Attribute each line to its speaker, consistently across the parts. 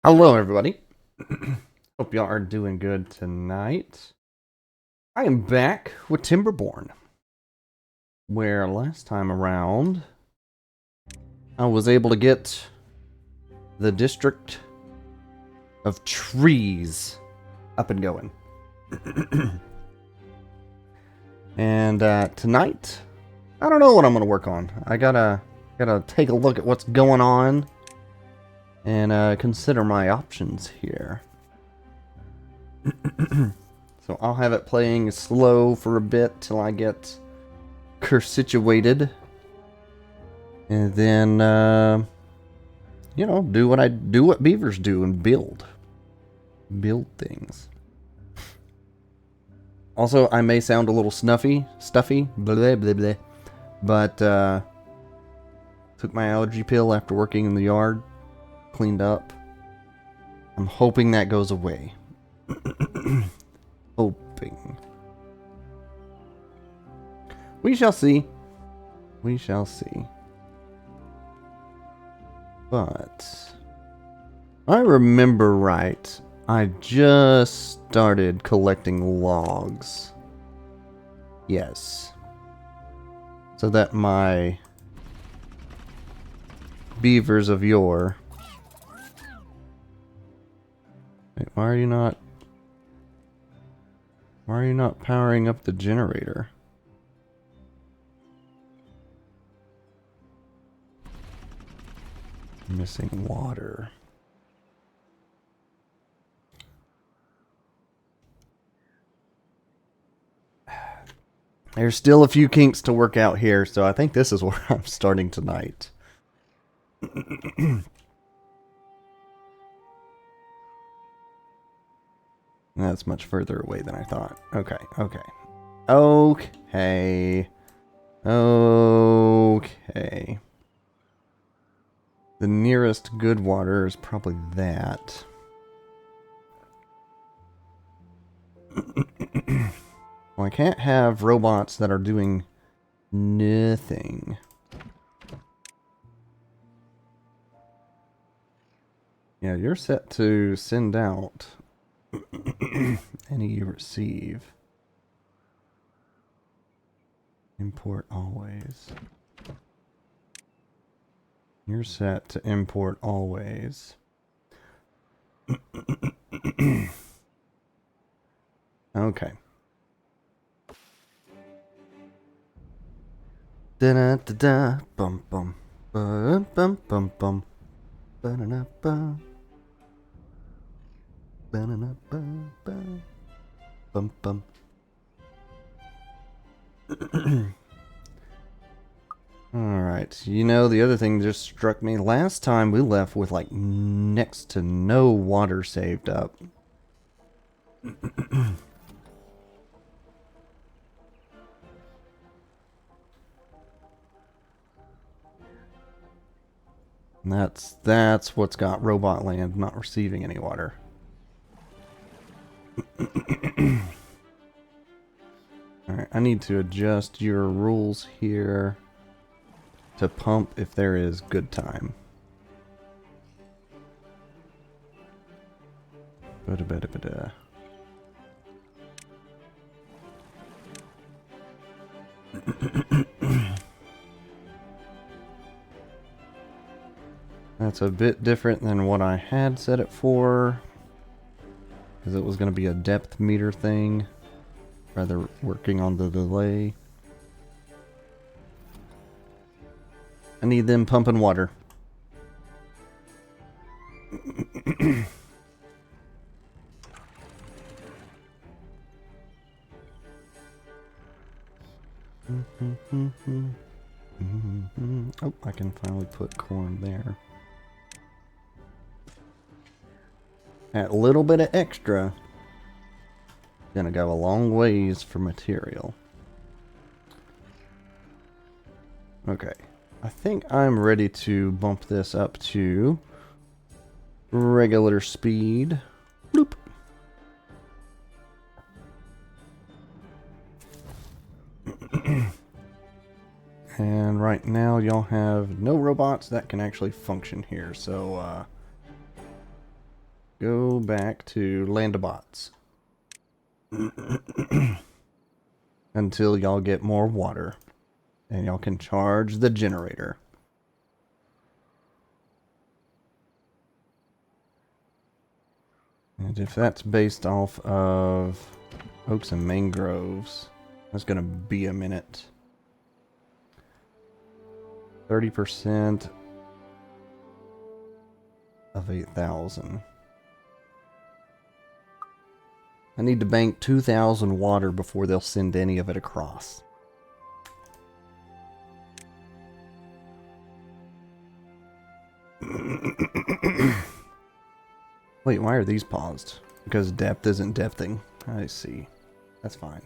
Speaker 1: Hello, everybody. Hope y'all are doing good tonight. I am back with Timberborn, where last time around I was able to get the District of Trees up and going. And tonight, I don't know what I'm gonna work on. I gotta take a look at what's going on and consider my options here. So I'll have it playing slow for a bit till I get situated, and then do what beavers do and build things. Also, I may sound a little stuffy, blah blah blah, but took my allergy pill after working in the yard. Cleaned up. I'm hoping that goes away. Hoping. We shall see. We shall see. But I remember right, I just started collecting logs. Yes. So that my beavers of yore. Wait, why are you not powering up the generator? Missing water. There's still a few kinks to work out here, so I think this is where I'm starting tonight. That's much further away than I thought. Okay. The nearest good water is probably that. Well, I can't have robots that are doing nothing. Yeah, you're set to send out any you receive. Import always. You're set to import always. Okay. Da da da da bum bum bum bum bum bum ba da da bum ba da da bum bum bum. Alright, the other thing just struck me. Last time we left with like next to no water saved up. And that's what's got Robot Land not receiving any water. Alright, I need to adjust your rules here to pump if there is good time. Ba-da-ba-da-ba-da. That's a bit different than what I had set it for, because it was going to be a depth meter thing, rather working on the delay. I need them pumping water. Oh, I can finally put corn there. That little bit of extra gonna go a long ways for material. Okay, I think I'm ready to bump this up to regular speed. Bloop. And right now y'all have no robots that can actually function here, so go back to Land of Bots. Until y'all get more water. And y'all can charge the generator. And if that's based off of oaks and mangroves, that's gonna be a minute. 30% of 8,000. I need to bank 2,000 water before they'll send any of it across. Wait, why are these paused? Because depth isn't depthing. I see. That's fine.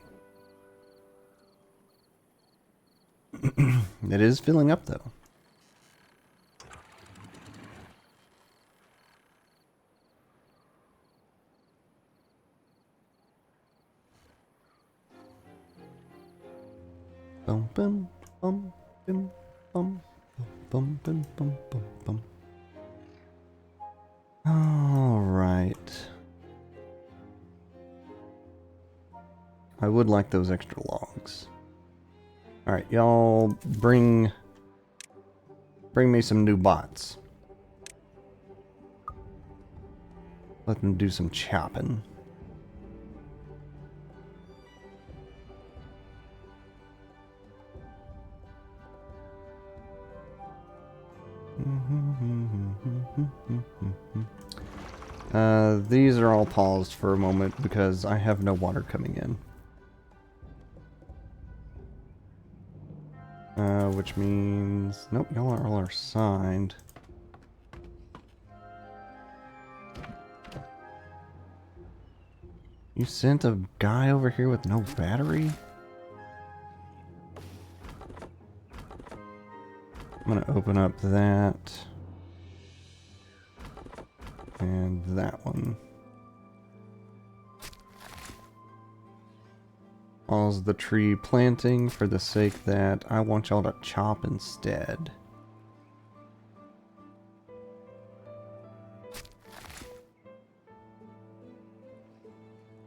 Speaker 1: It is filling up, though. Bum bum bum bum bum bum bum bum bum bum. All right. I would like those extra logs. All right, y'all bring me some new bots. Let them do some chopping. These are all paused for a moment because I have no water coming in. Which means... Nope, y'all all are signed. You sent a guy over here with no battery? I'm gonna open up that. And that one. Pause the tree planting for the sake that I want y'all to chop instead.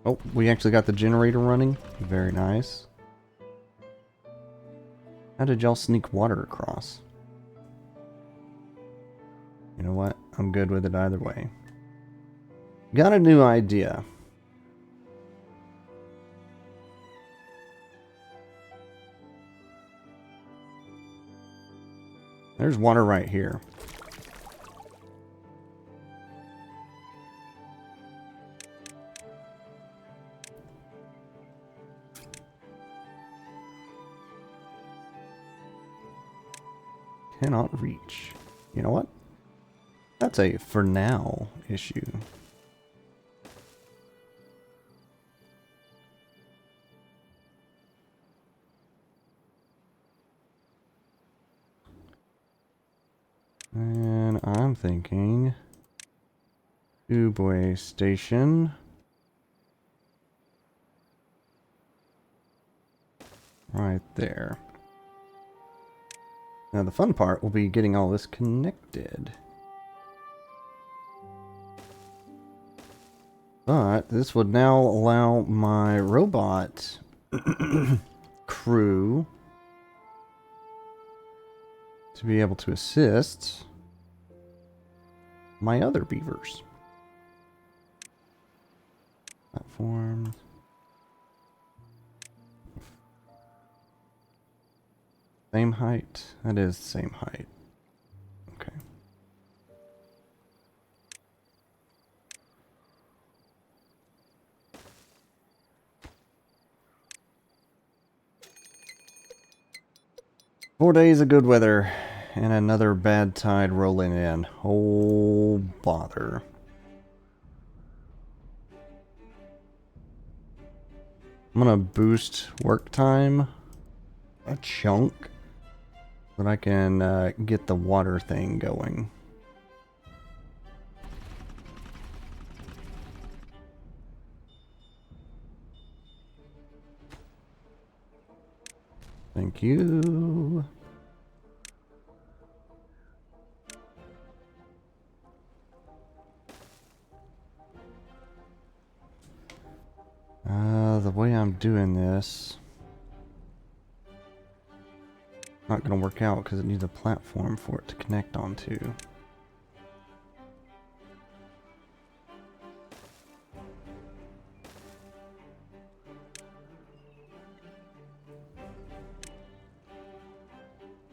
Speaker 1: Oh, we actually got the generator running. Very nice. How did y'all sneak water across? You know what? I'm good with it either way. Got a new idea. There's water right here. Cannot reach. You know what? That's a for now issue. And I'm thinking Tubeway Station. right there. Now the fun part will be getting all this connected. But this would now allow my robot crew to be able to assist my other beavers. Platforms. Same height? That is the same height. Okay. Four days of good weather and another bad tide rolling in. Oh, bother. I'm gonna boost work time a chunk so that I can get the water thing going. Thank you. The way I'm doing this, not gonna work out because it needs a platform for it to connect onto.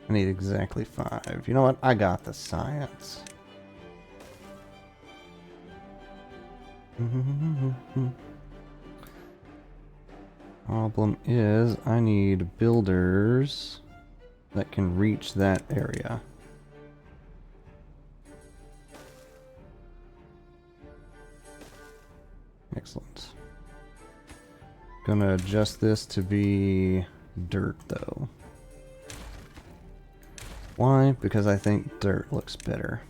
Speaker 1: I need exactly 5. You know what? I got the science. Problem is, I need builders that can reach that area. Excellent. Gonna adjust this to be dirt though. Why? Because I think dirt looks better.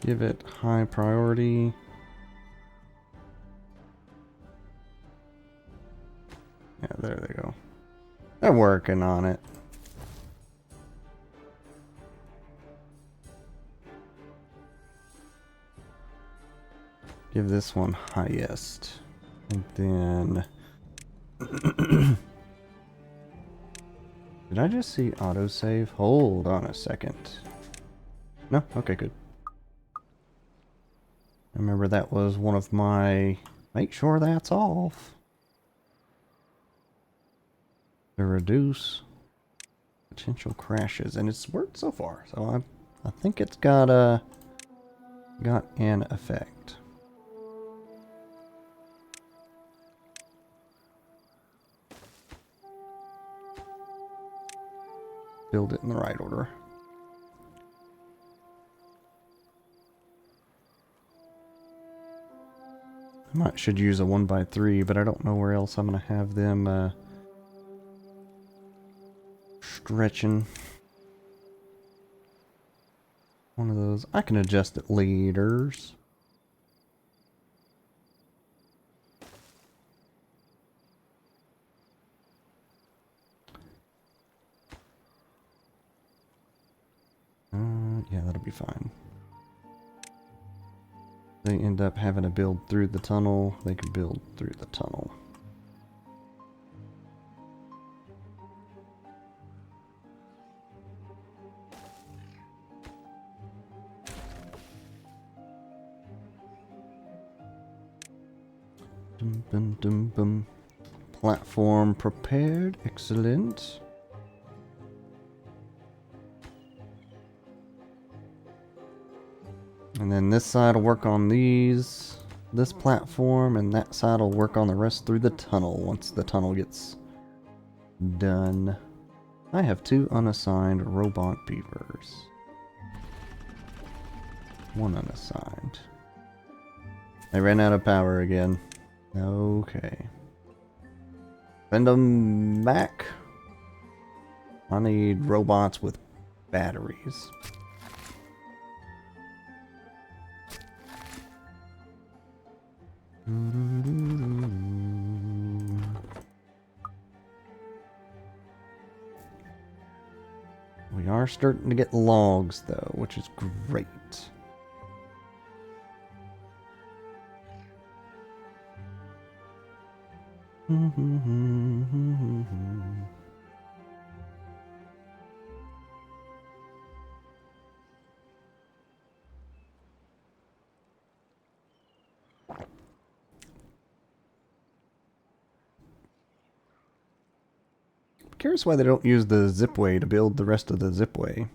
Speaker 1: Give it high priority. Yeah, there they go. They're working on it. Give this one highest. And then... Did I just see autosave? Hold on a second. No? Okay, good. Remember that was one of my... Make sure that's off. To reduce potential crashes. And it's worked so far. So I think it's got an effect. Build it in the right order. Should use a 1x3, but I don't know where else I'm going to have them stretching. One of those. I can adjust it leaders. Yeah, that'll be fine. They end up having to build through the tunnel. They can build through the tunnel. Dum, dum, dum, dum. Platform prepared. Excellent. And then this side will work on this platform, and that side will work on the rest through the tunnel once the tunnel gets done. I have 2 unassigned robot beavers. 1 unassigned. They ran out of power again. Okay. Send them back. I need robots with batteries. We are starting to get logs, though, which is great. Curious why they don't use the zipway to build the rest of the zipway.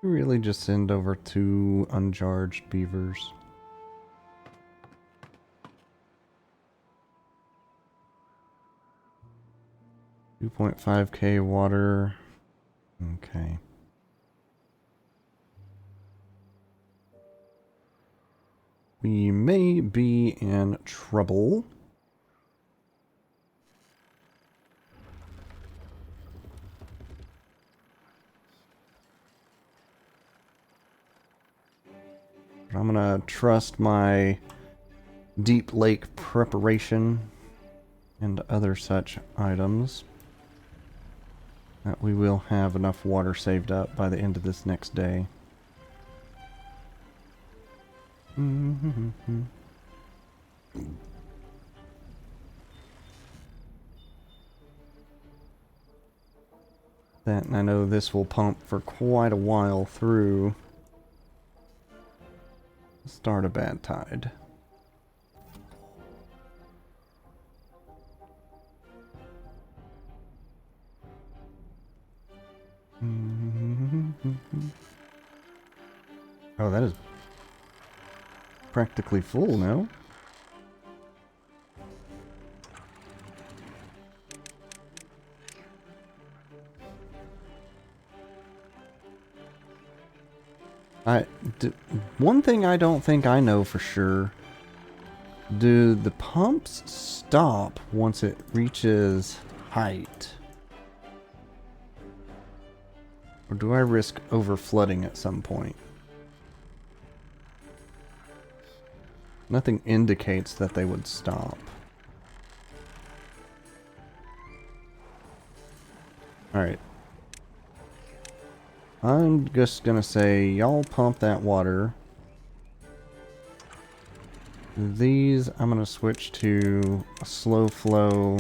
Speaker 1: Really just send over 2 uncharged beavers. $2.5k water. Okay. We may be in trouble. I'm gonna trust my deep lake preparation and other such items that we will have enough water saved up by the end of this next day. That, and I know this will pump for quite a while through the start of bad tide. Oh, that is practically full now. One thing I don't think I know for sure, do the pumps stop once it reaches height? Or do I risk overflooding at some point? Nothing indicates that they would stop. Alright. I'm just gonna say, y'all pump that water. These, I'm gonna switch to a slow flow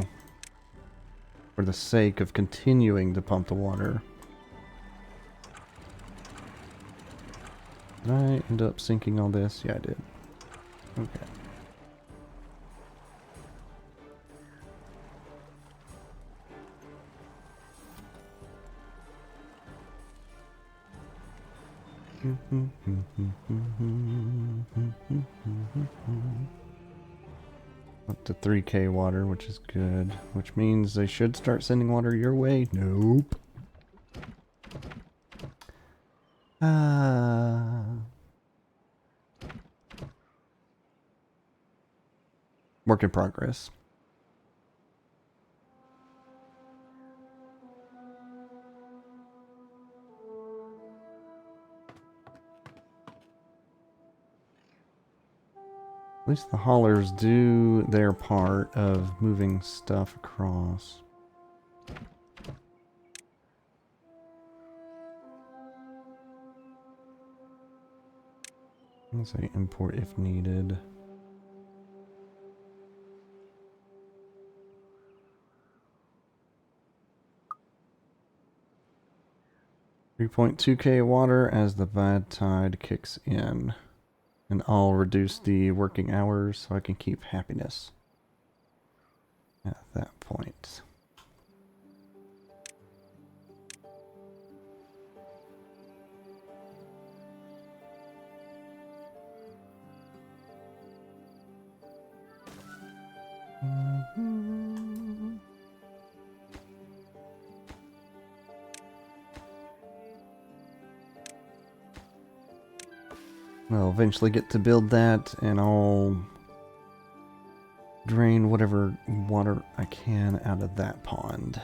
Speaker 1: for the sake of continuing to pump the water. Did I end up sinking all this? Yeah, I did. Okay. Up to 3k water, which is good. Which means they should start sending water your way. Nope. Work in progress. At least the haulers do their part of moving stuff across. Let's say import if needed. $3.2k water as the bad tide kicks in. And I'll reduce the working hours so I can keep happiness at that point. I'll eventually get to build that, and I'll drain whatever water I can out of that pond.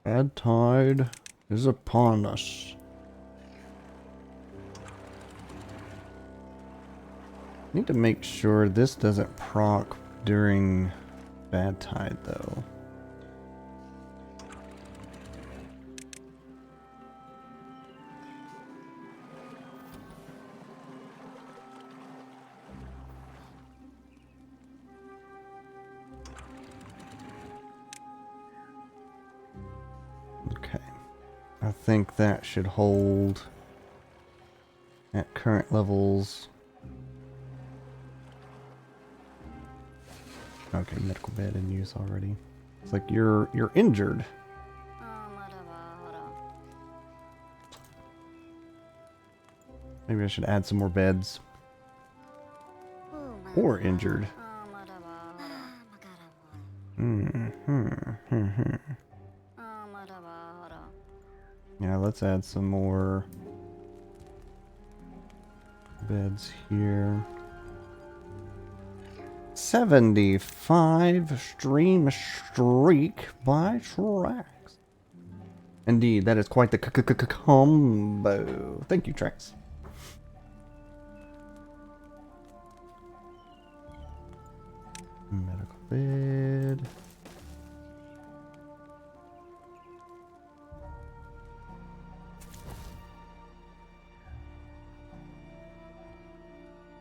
Speaker 1: Bad tide is upon us. Need to make sure this doesn't proc during bad tide, though. Okay. I think that should hold at current levels. Okay, medical bed in use already. It's like you're injured. Maybe I should add some more beds. Or injured. Yeah, let's add some more beds here. 75 stream streak by Trax. Indeed, that is quite the combo. Thank you, Trax. Medical bed.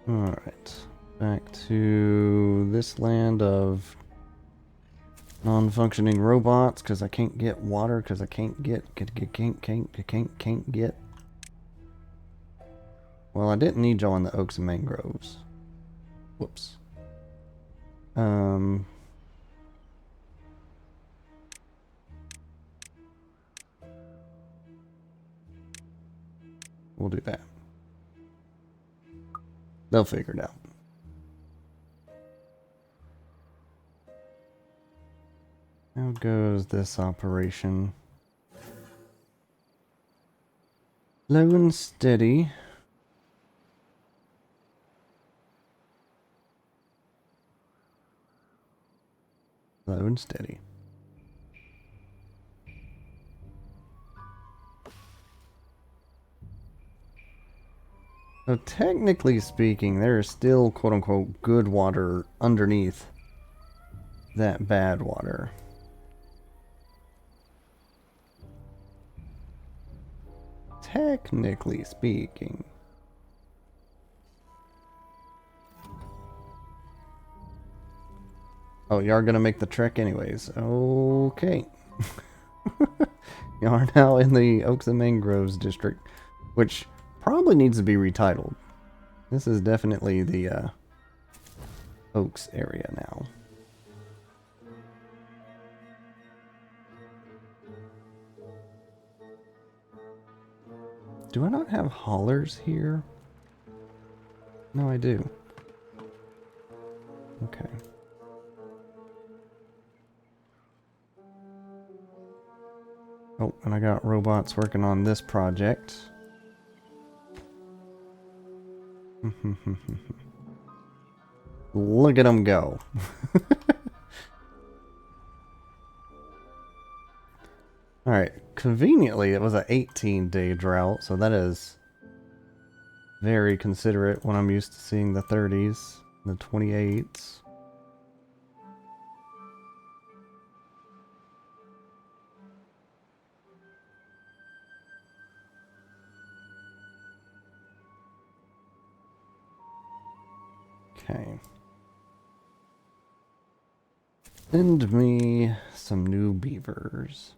Speaker 1: Alright. Back to this land of non-functioning robots, because I can't get water, because I can't get. Well, I didn't need y'all in the oaks and mangroves. Whoops. We'll do that. They'll figure it out. How goes this operation? Low and steady. Low and steady. So technically speaking, there is still quote-unquote good water underneath that bad water. Technically speaking. Oh, you are gonna make the trek anyways. Okay. You are now in the Oaks and Mangroves district, which probably needs to be retitled. This is definitely the Oaks area now. Do I not have haulers here? No, I do. Okay. Oh, and I got robots working on this project. Look at them go. Alright, conveniently it was an 18-day drought, so that is very considerate when I'm used to seeing the 30s, the 28s. Okay. Send me some new beavers.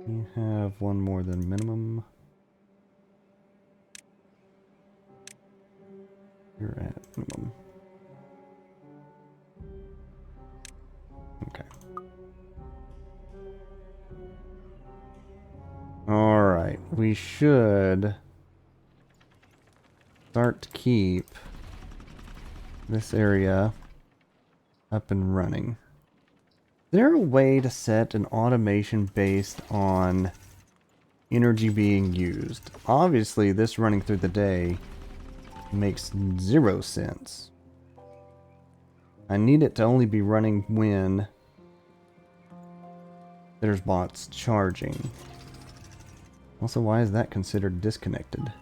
Speaker 1: You have one more than minimum. You're at minimum. Okay. Alright, we should start to keep this area up and running. Is there a way to set an automation based on energy being used? Obviously, this running through the day makes 0 sense. I need it to only be running when there's bots charging. Also, why is that considered disconnected?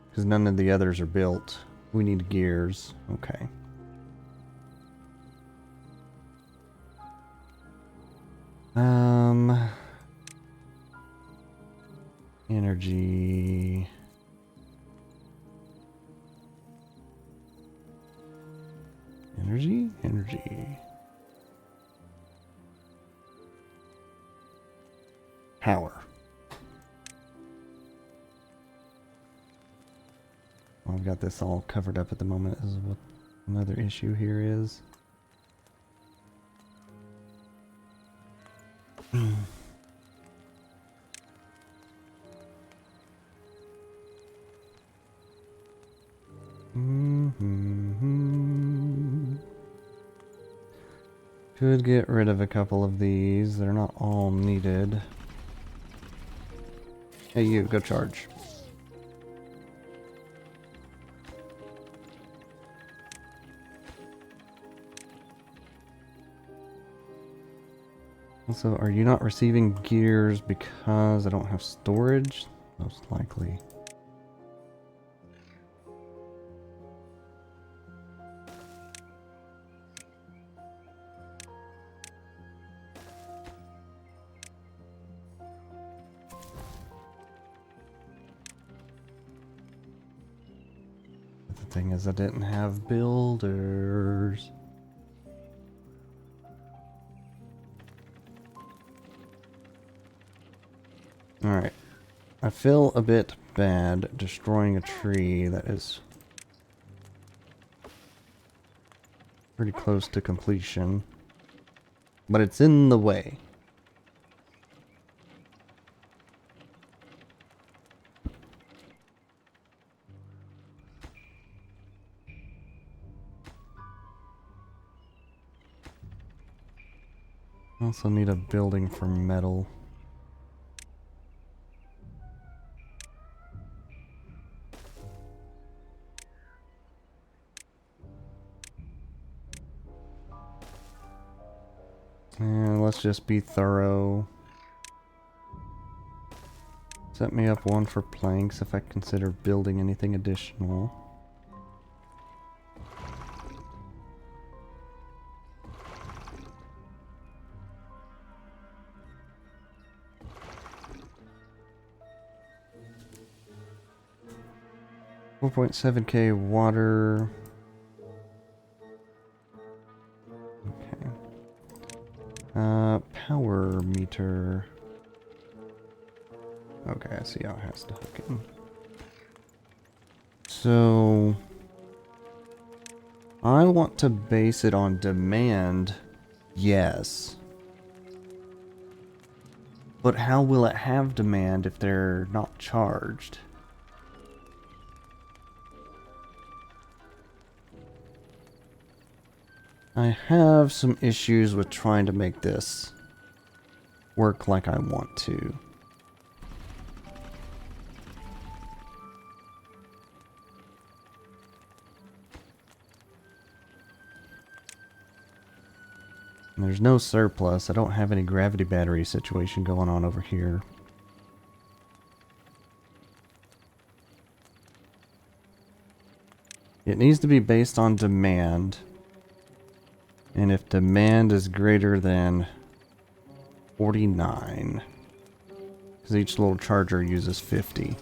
Speaker 1: Because none of the others are built. We need gears. Okay. Energy. Energy. Power. Well, I've got this all covered up at the moment. This is what another issue here is. Could get rid of a couple of these. They're not all needed. Hey, you, go charge. Also, are you not receiving gears because I don't have storage? Most likely. The thing is, I didn't have builders. Alright. I feel a bit bad destroying a tree that is pretty close to completion. But it's in the way. Also need a building for metal. And let's just be thorough. Set me up one for planks if I consider building anything additional. $4.7K water. Okay. Power meter. Okay, I see how it has to hook in. So I want to base it on demand, yes. But how will it have demand if they're not charged? I have some issues with trying to make this work like I want to. And there's no surplus. I don't have any gravity battery situation going on over here. It needs to be based on demand. And if demand is greater than 49, because each little charger uses 50.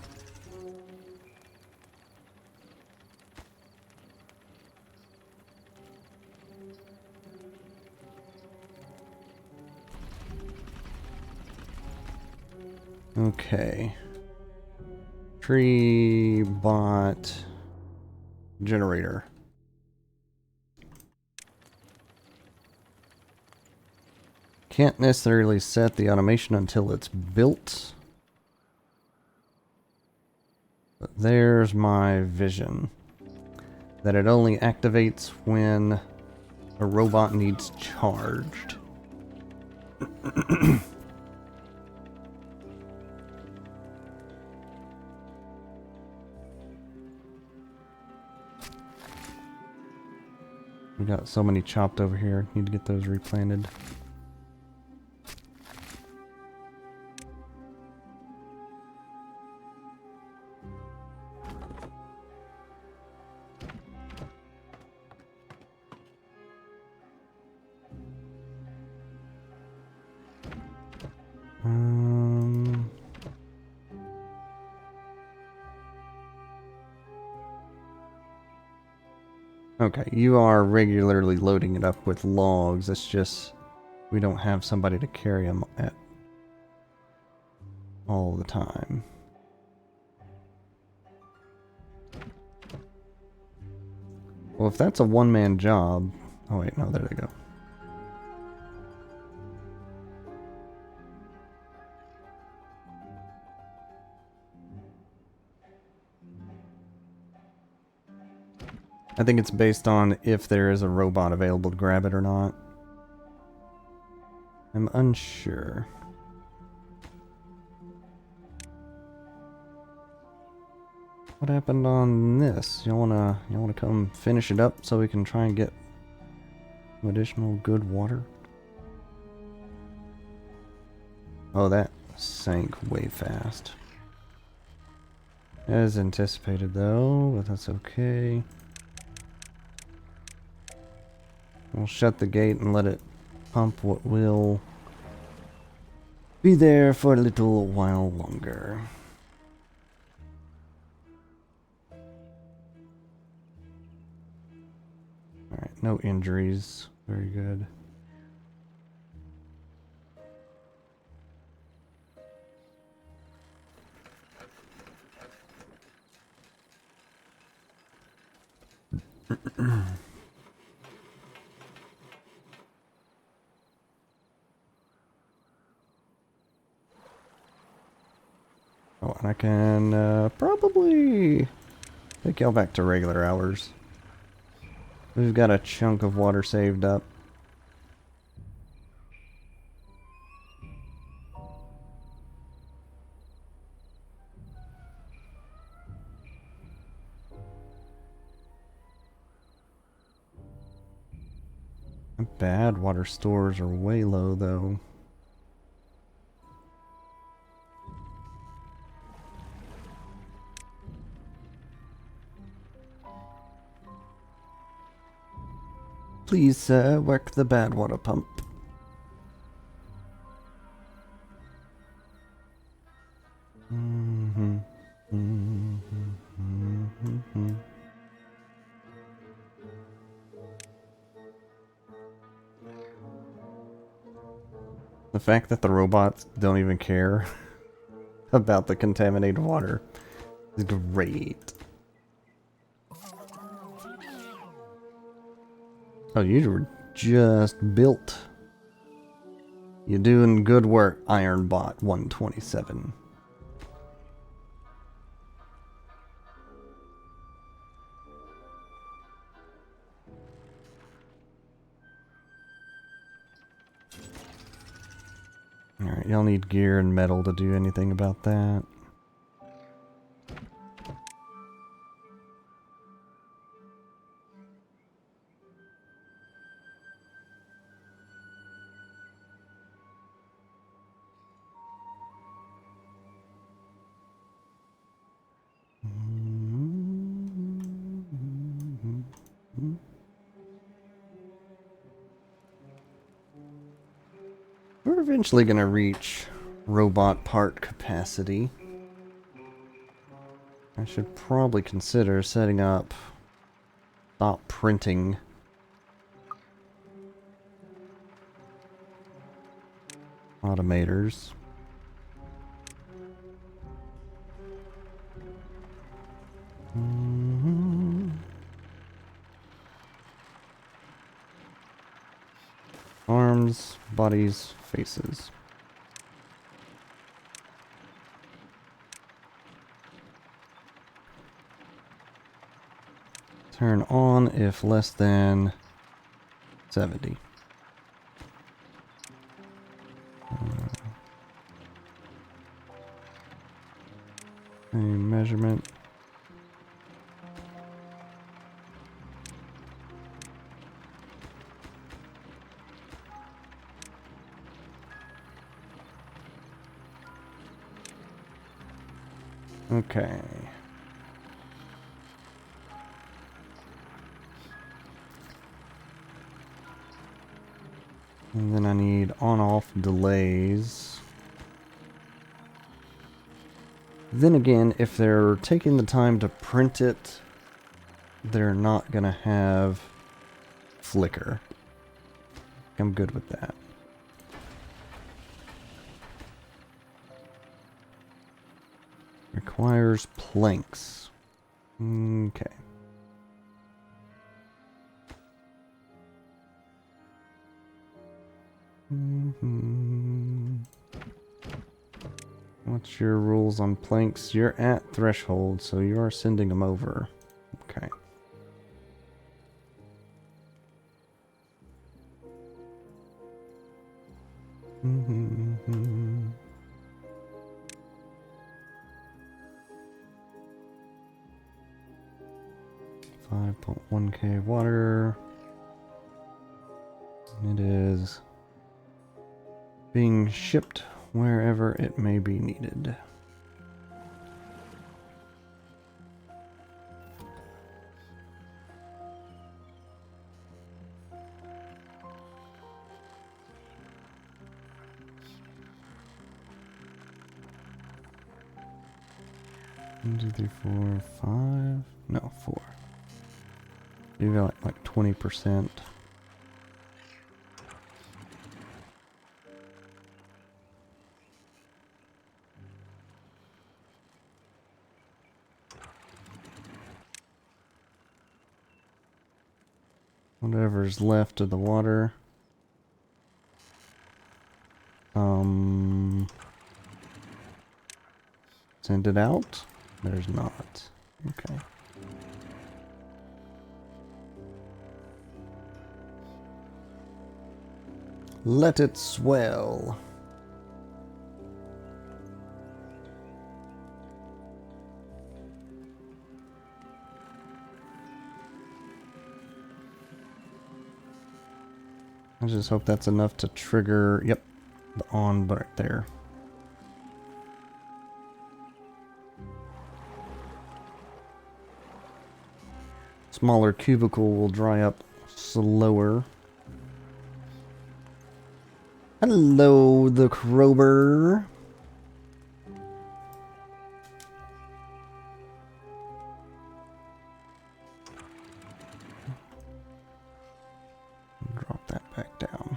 Speaker 1: Okay. Tree bot generator. Can't necessarily set the automation until it's built. But there's my vision. That it only activates when a robot needs charged. We got so many chopped over here. Need to get those replanted. Okay, you are regularly loading it up with logs. It's just we don't have somebody to carry them at all the time. Well, if that's a one-man job... Oh wait, no, there they go. I think it's based on if there is a robot available to grab it or not. I'm unsure. What happened on this? Y'all wanna come finish it up so we can try and get some additional good water? Oh, that sank way fast. As anticipated though, but that's okay. We'll shut the gate and let it pump what will be there for a little while longer. Alright, no injuries. Very good. Oh, and I can probably take y'all back to regular hours. We've got a chunk of water saved up. Bad water stores are way low though. Please, sir, work the bad water pump. The fact that the robots don't even care about the contaminated water is great. Oh, you were just built. You're doing good work, Ironbot 127. Alright, y'all need gear and metal to do anything about that. We're eventually going to reach robot part capacity. I should probably consider setting up stop printing automators. arms, bodies, faces. Turn on if less than 70. A measurement. Okay. And then I need on-off delays. Then again, if they're taking the time to print it, they're not gonna have flicker. I'm good with that. Requires planks. Okay. What's your rules on planks? You're at threshold, so you are sending them over. Okay. Mm-hmm. 5.1k water. It is being shipped wherever it may be needed. One, two, three, four, 5. No, 4. You got like 20%. Whatever's left of the water. Send it out? There's not. Okay. Let it swell. I just hope that's enough to trigger, yep, the on right there. Smaller cubicle will dry up slower. Hello, the Krober. Drop that back down.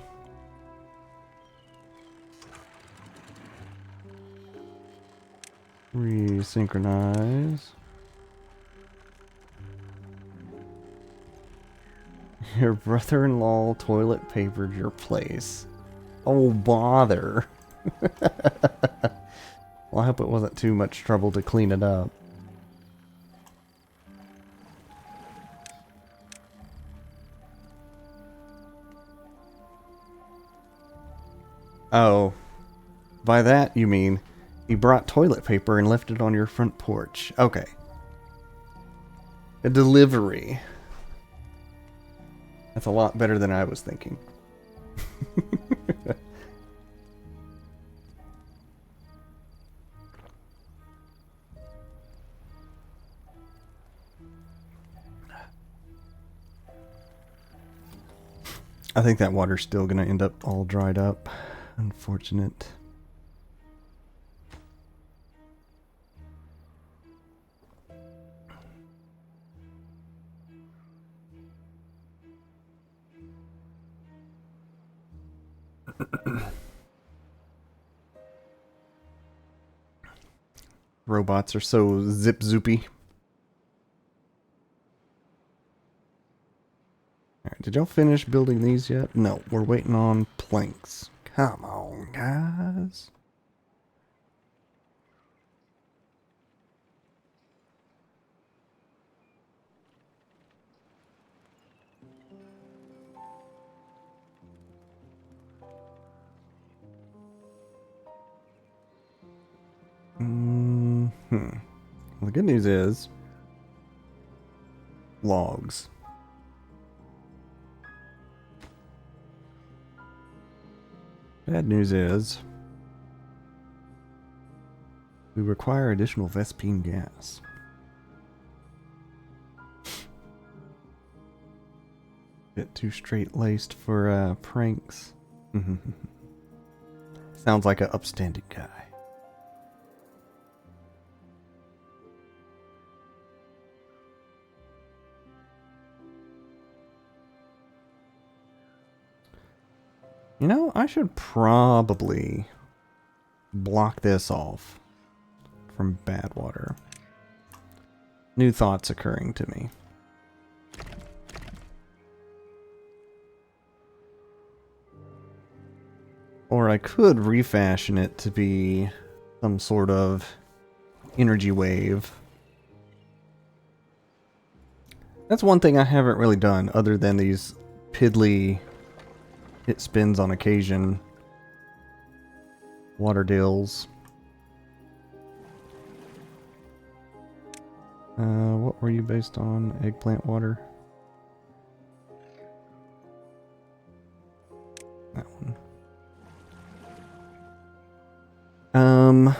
Speaker 1: Resynchronize. Your brother-in-law toilet papered your place. Oh, bother. Well, I hope it wasn't too much trouble to clean it up. Oh. By that, you mean he brought toilet paper and left it on your front porch. Okay. A delivery. That's a lot better than I was thinking. I think that water's still gonna end up all dried up. Unfortunate. Robots are so zip-zoopy. Alright, did y'all finish building these yet? No, we're waiting on planks. Come on, guys. Well, the good news is logs. Bad news is we require additional Vespine gas. Bit too straight-laced for pranks. Sounds like an upstanding guy. You know, I should probably block this off from bad water. New thoughts occurring to me. Or I could refashion it to be some sort of energy wave. That's one thing I haven't really done other than these piddly it spins on occasion water deals. What were you based on? Eggplant water? That one.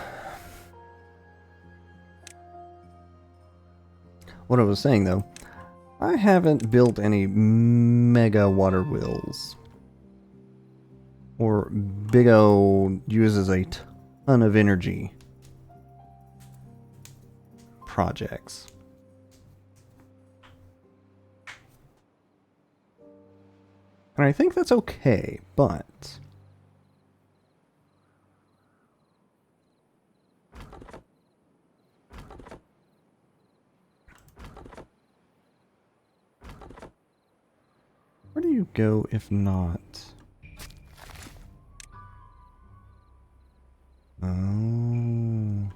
Speaker 1: What I was saying though, I haven't built any mega water wheels. Or Big O uses a ton of energy projects. And I think that's okay, but where do you go if not? Oh.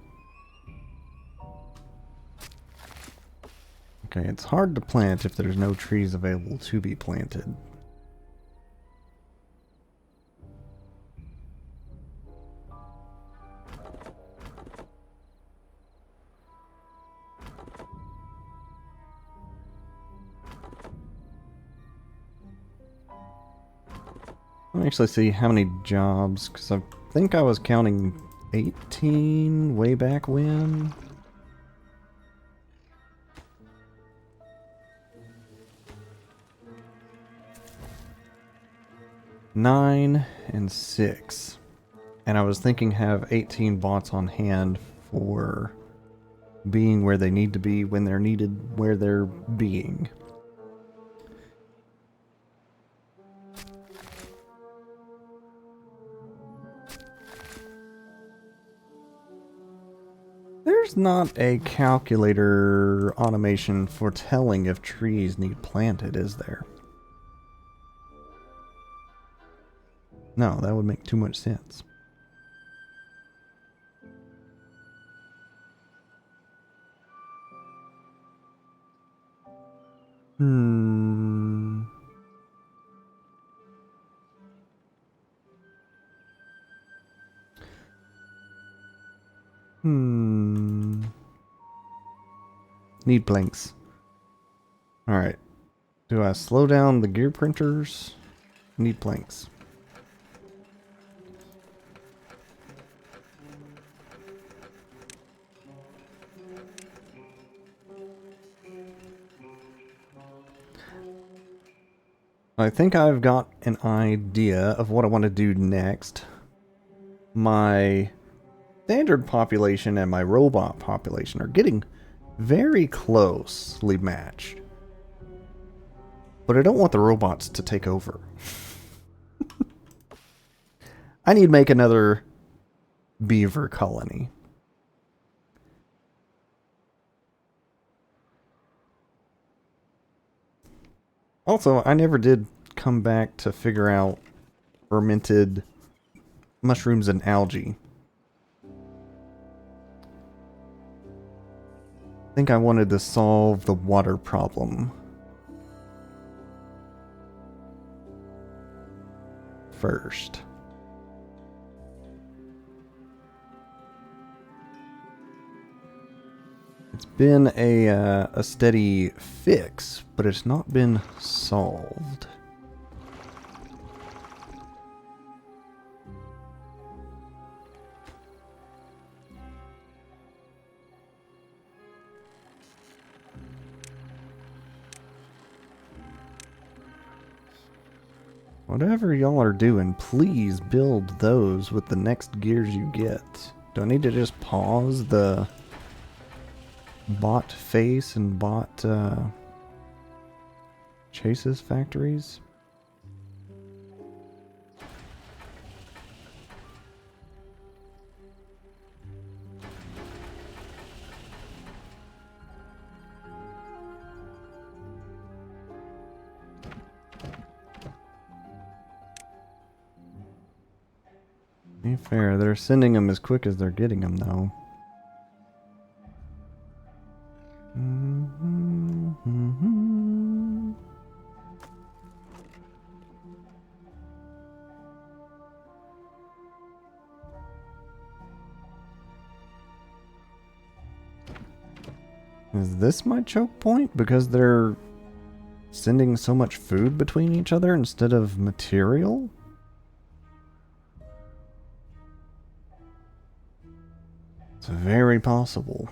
Speaker 1: Okay, it's hard to plant if there's no trees available to be planted. Let me actually see how many jobs, because I think I was counting 18 way back when. Nine and 6. And I was thinking have 18 bots on hand for being where they need to be when they're needed where they're being. There's not a calculator automation for telling if trees need planted, is there? No, that would make too much sense. Need blanks. Alright. Do I slow down the gear printers? Need blanks. I think I've got an idea of what I want to do next. My standard population and my robot population are getting very closely matched. But I don't want the robots to take over. I need to make another beaver colony. Also, I never did come back to figure out fermented mushrooms and algae. I think I wanted to solve the water problem first. It's been a steady fix, but it's not been solved. Whatever y'all are doing, please build those with the next gears you get. Do I need to just pause the bot face and bot chases factories? Be fair, they're sending them as quick as they're getting them, though. Is this my choke point? Because they're sending so much food between each other instead of material? It's very possible.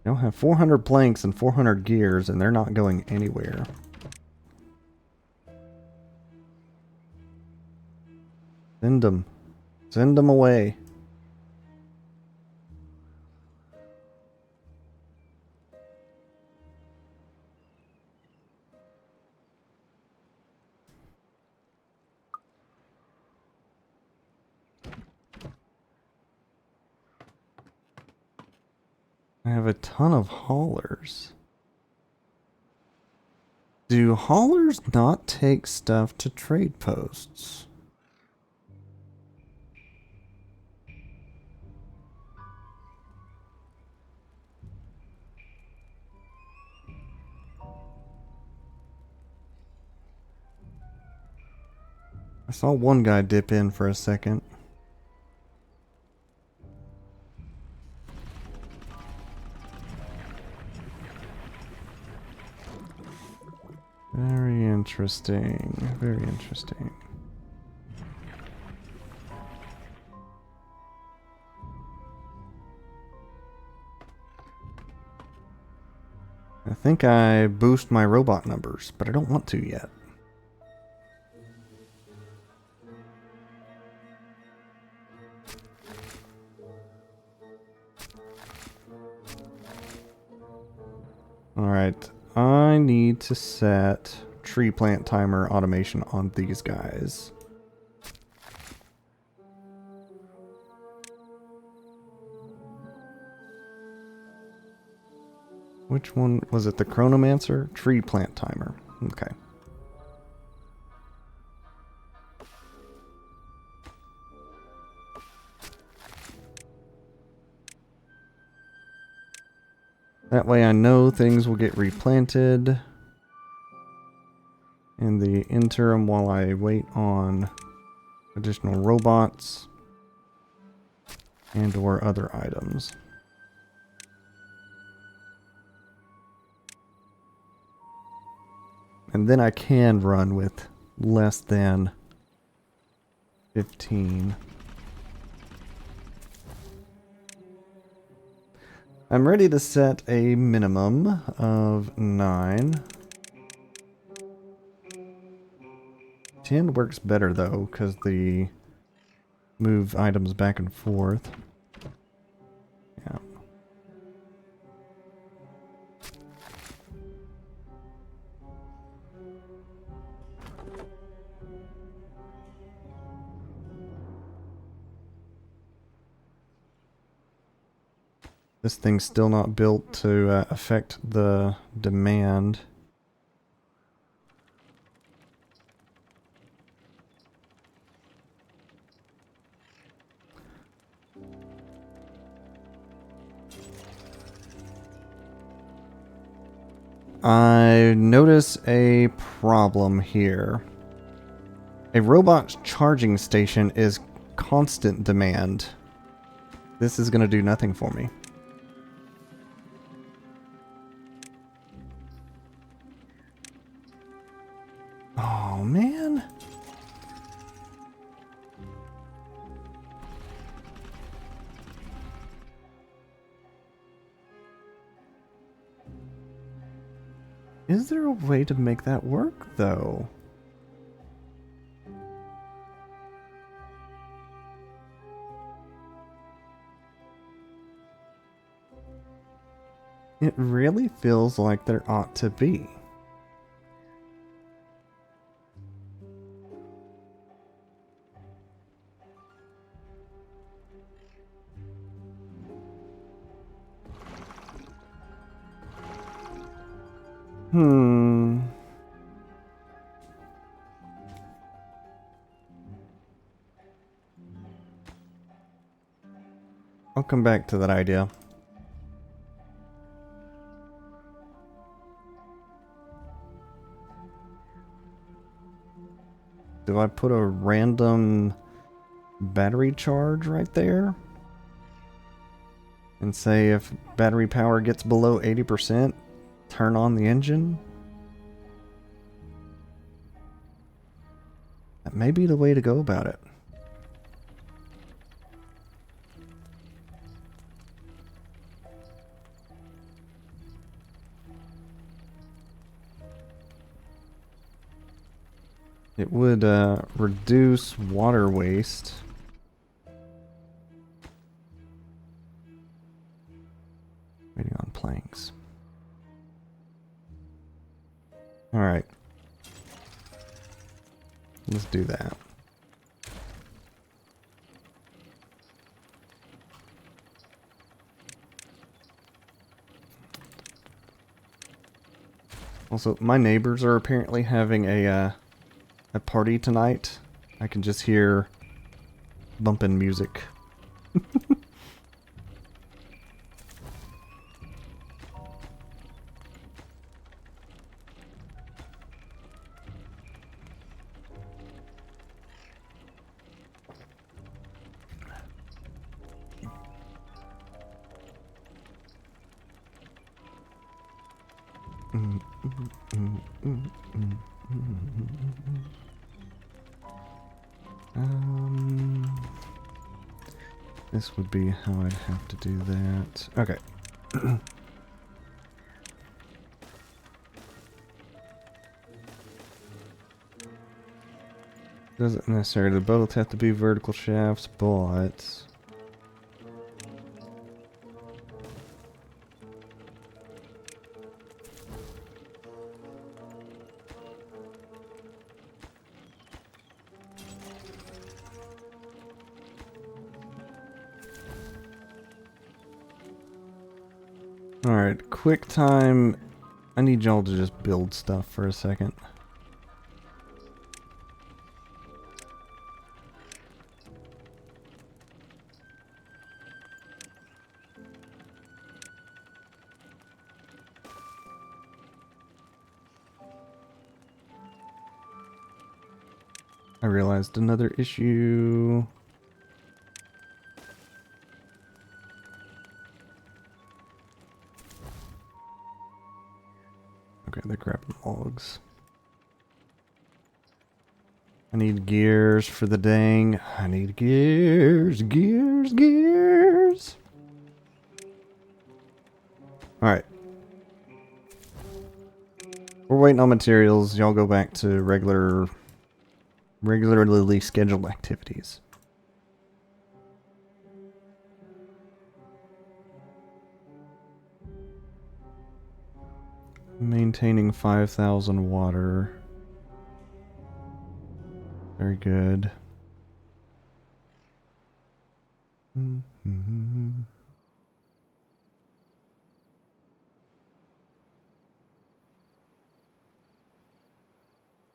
Speaker 1: They'll have 400 planks and 400 gears, and they're not going anywhere. Send them. Send them away. I have a ton of haulers. Do haulers not take stuff to trade posts? I saw one guy dip in for a second. Very interesting. Very interesting. I think I boost my robot numbers, but I don't want to yet. Alright, I need to set tree plant timer automation on these guys. Which one was it? The Chronomancer? Tree plant timer. Okay. That way I know things will get replanted in the interim while I wait on additional robots and or other items. And then I can run with less than 15. I'm ready to set a minimum of 9. 10 works better though, because the move items back and forth. Yeah. This thing's still not built to affect the demand. I notice a problem here. A robot charging station is constant demand. This is going to do nothing for me. Oh, man. Is there a way to make that work, though? It really feels like there ought to be. I'll come back to that idea. Do I put a random battery charge right there? And say if battery power gets below 80%, turn on the engine? That may be the way to go about it. It would reduce water waste. Waiting on planks. Alright. Let's do that. Also, my neighbors are apparently having a party tonight. I can just hear bumping music. This would be how I'd have to do that. Okay. Doesn't necessarily both have to be vertical shafts, but alright, quick time. I need y'all to just build stuff for a second. I realized another issue. Okay, they're grabbing logs. I need gears for the dang. I need gears. Alright. We're waiting on materials. Y'all go back to regularly scheduled activities. Maintaining 5,000 water. Very good.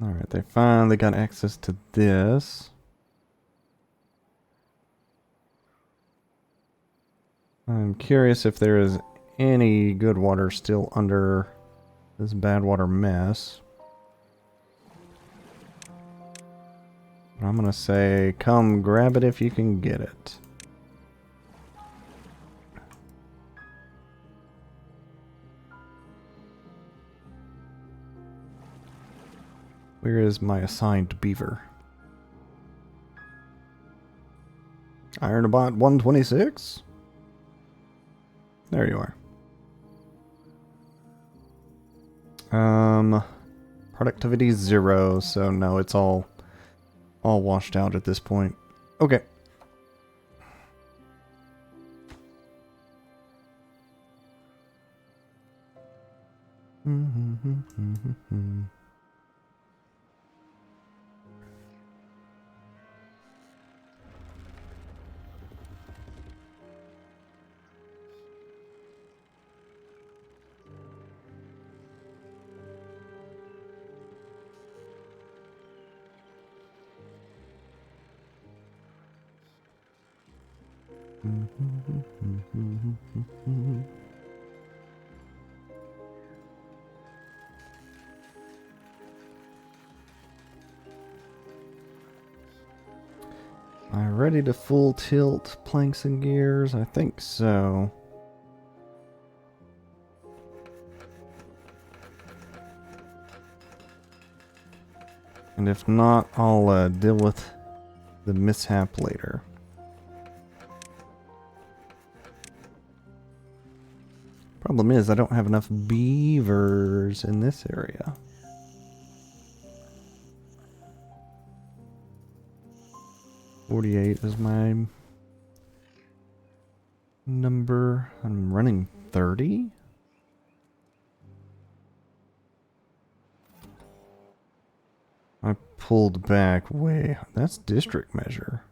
Speaker 1: Alright, they finally got access to this. I'm curious if there is any good water still under this bad water mess. I'm gonna say, come grab it if you can get it. Where is my assigned beaver? Ironabot 126? There you are. Productivity 0, so no, it's all washed out at this point. Okay. Am I ready to full tilt planks and gears? I think so. And if not, I'll deal with the mishap later. Problem is, I don't have enough beavers in this area. $48 is my number. I'm running 30? I pulled back way. That's district measure.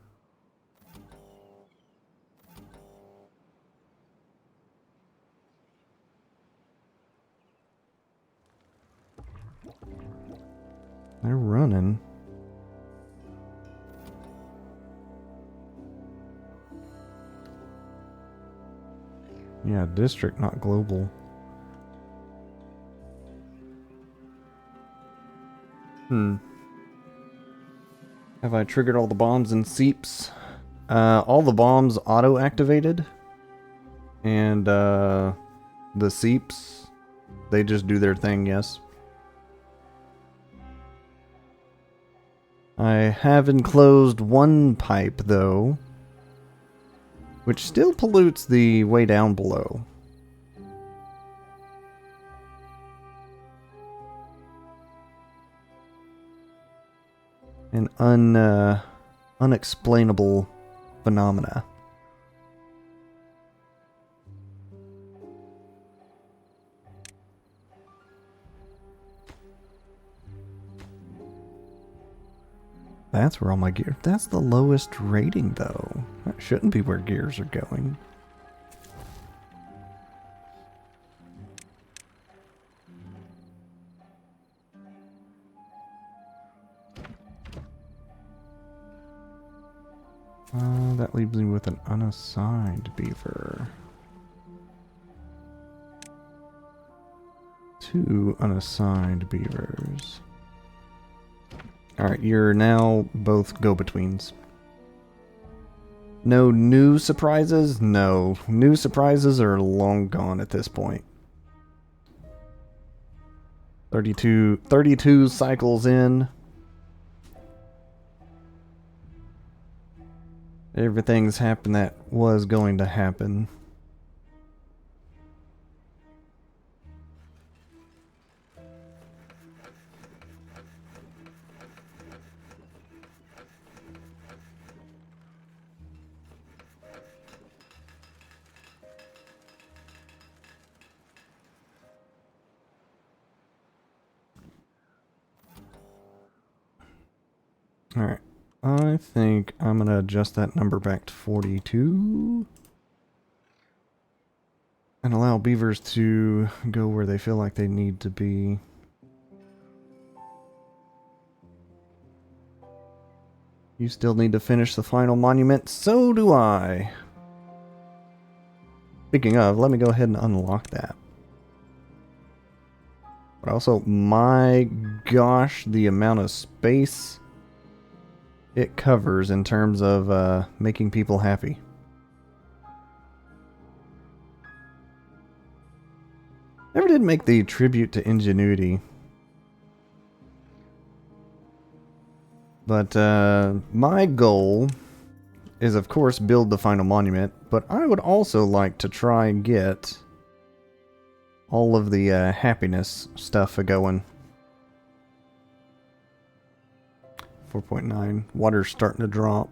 Speaker 1: They're running. Yeah, district, not global. Have I triggered all the bombs and seeps? All the bombs auto-activated. And the seeps, they just do their thing, yes. I have enclosed one pipe, though, which still pollutes the way down below. An unexplainable phenomena. That's where all my gear... That's the lowest rating, though. That shouldn't be where gears are going. That leaves me with an unassigned beaver. 2 unassigned beavers. Alright, you're now both go-betweens. No new surprises? No. New surprises are long gone at this point. 32 cycles in. Everything's happened that was going to happen. Alright. I think I'm going to adjust that number back to 42. And allow beavers to go where they feel like they need to be. You still need to finish the final monument. So do I. Speaking of, let me go ahead and unlock that. But also, my gosh, the amount of space it covers in terms of making people happy. Never did make the tribute to ingenuity. But my goal is, of course, build the final monument. But I would also like to try and get all of the happiness stuff going. 4.9. Water's starting to drop.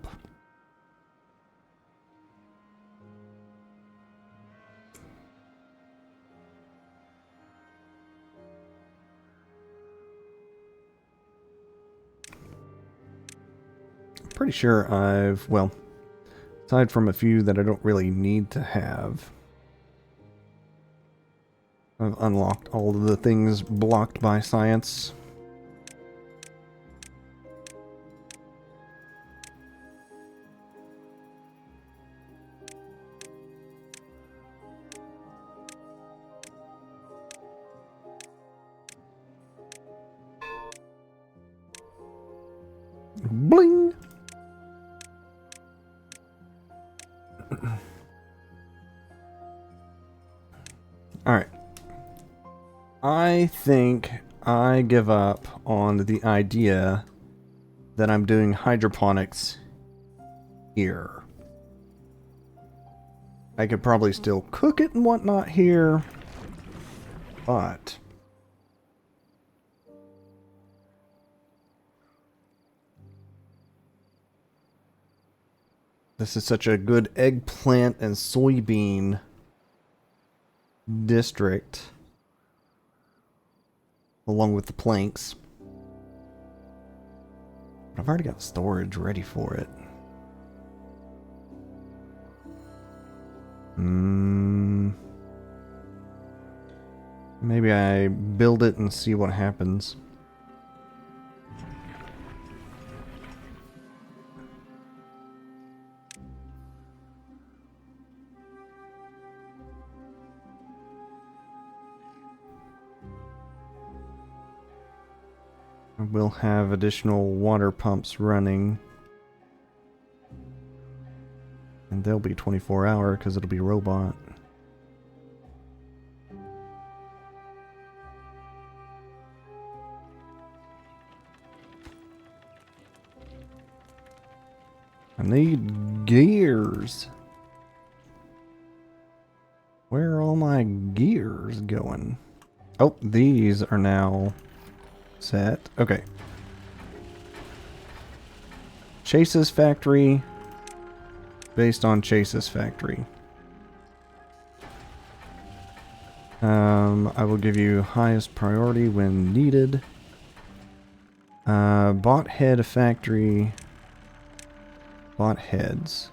Speaker 1: Pretty sure I've, well, aside from a few that I don't really need to have, I've unlocked all of the things blocked by science. Bling! Alright. I think I give up on the idea that I'm doing hydroponics here. I could probably still cook it and whatnot here, but this is such a good eggplant and soybean district, along with the planks. I've already got storage ready for it. Maybe I build it and see what happens. We'll have additional water pumps running. And they'll be 24-hour because it'll be robot. I need gears. Where are all my gears going? Oh, these are now set. Okay. Chase's factory. Based on Chase's factory. I will give you highest priority when needed. Bot head factory. Bot heads.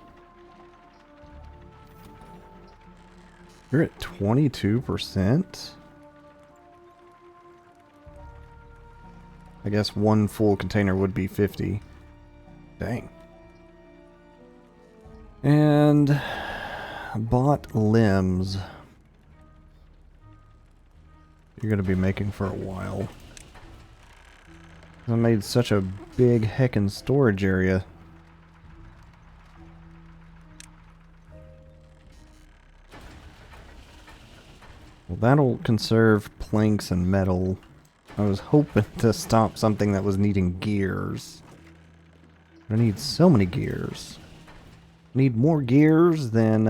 Speaker 1: You're at 22%? I guess one full container would be 50. Dang. And bot limbs. You're gonna be making for a while. I made such a big heckin' storage area. Well, that'll conserve planks and metal. I was hoping to stop something that was needing gears. I need so many gears. I need more gears than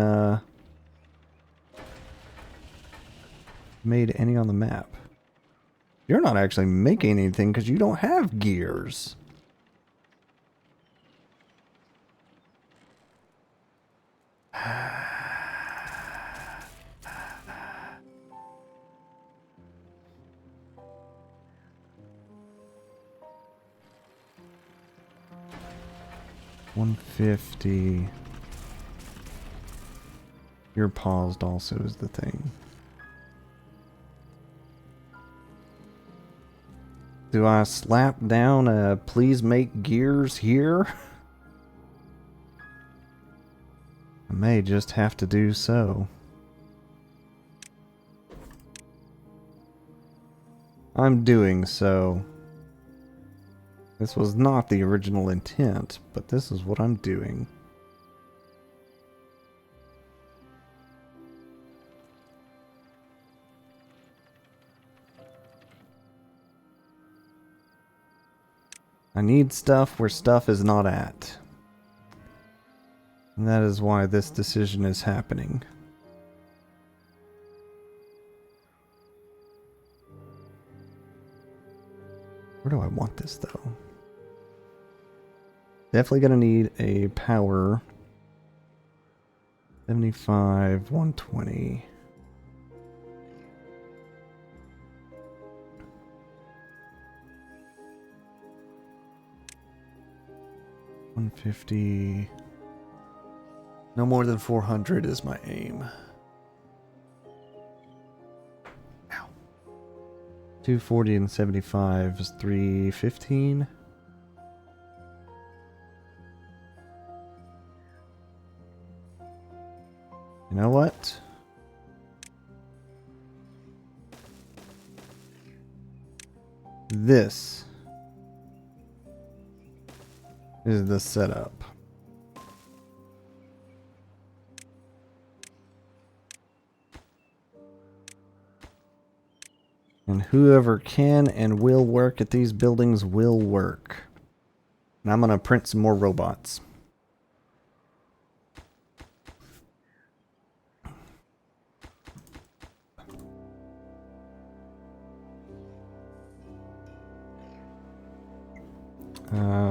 Speaker 1: made any on the map. You're not actually making anything because you don't have gears. $150. You're paused also is the thing. Do I slap down a please make gears here? I may just have to do so. I'm doing so. This was not the original intent, but this is what I'm doing. I need stuff where stuff is not at. And that is why this decision is happening. Where do I want this, though? Definitely gonna need a power. 75, 120. $150. No more than 400 is my aim. Ow. 240 and 75 is 315. You know what? This is the setup. And whoever can and will work at these buildings will work. And I'm gonna print some more robots.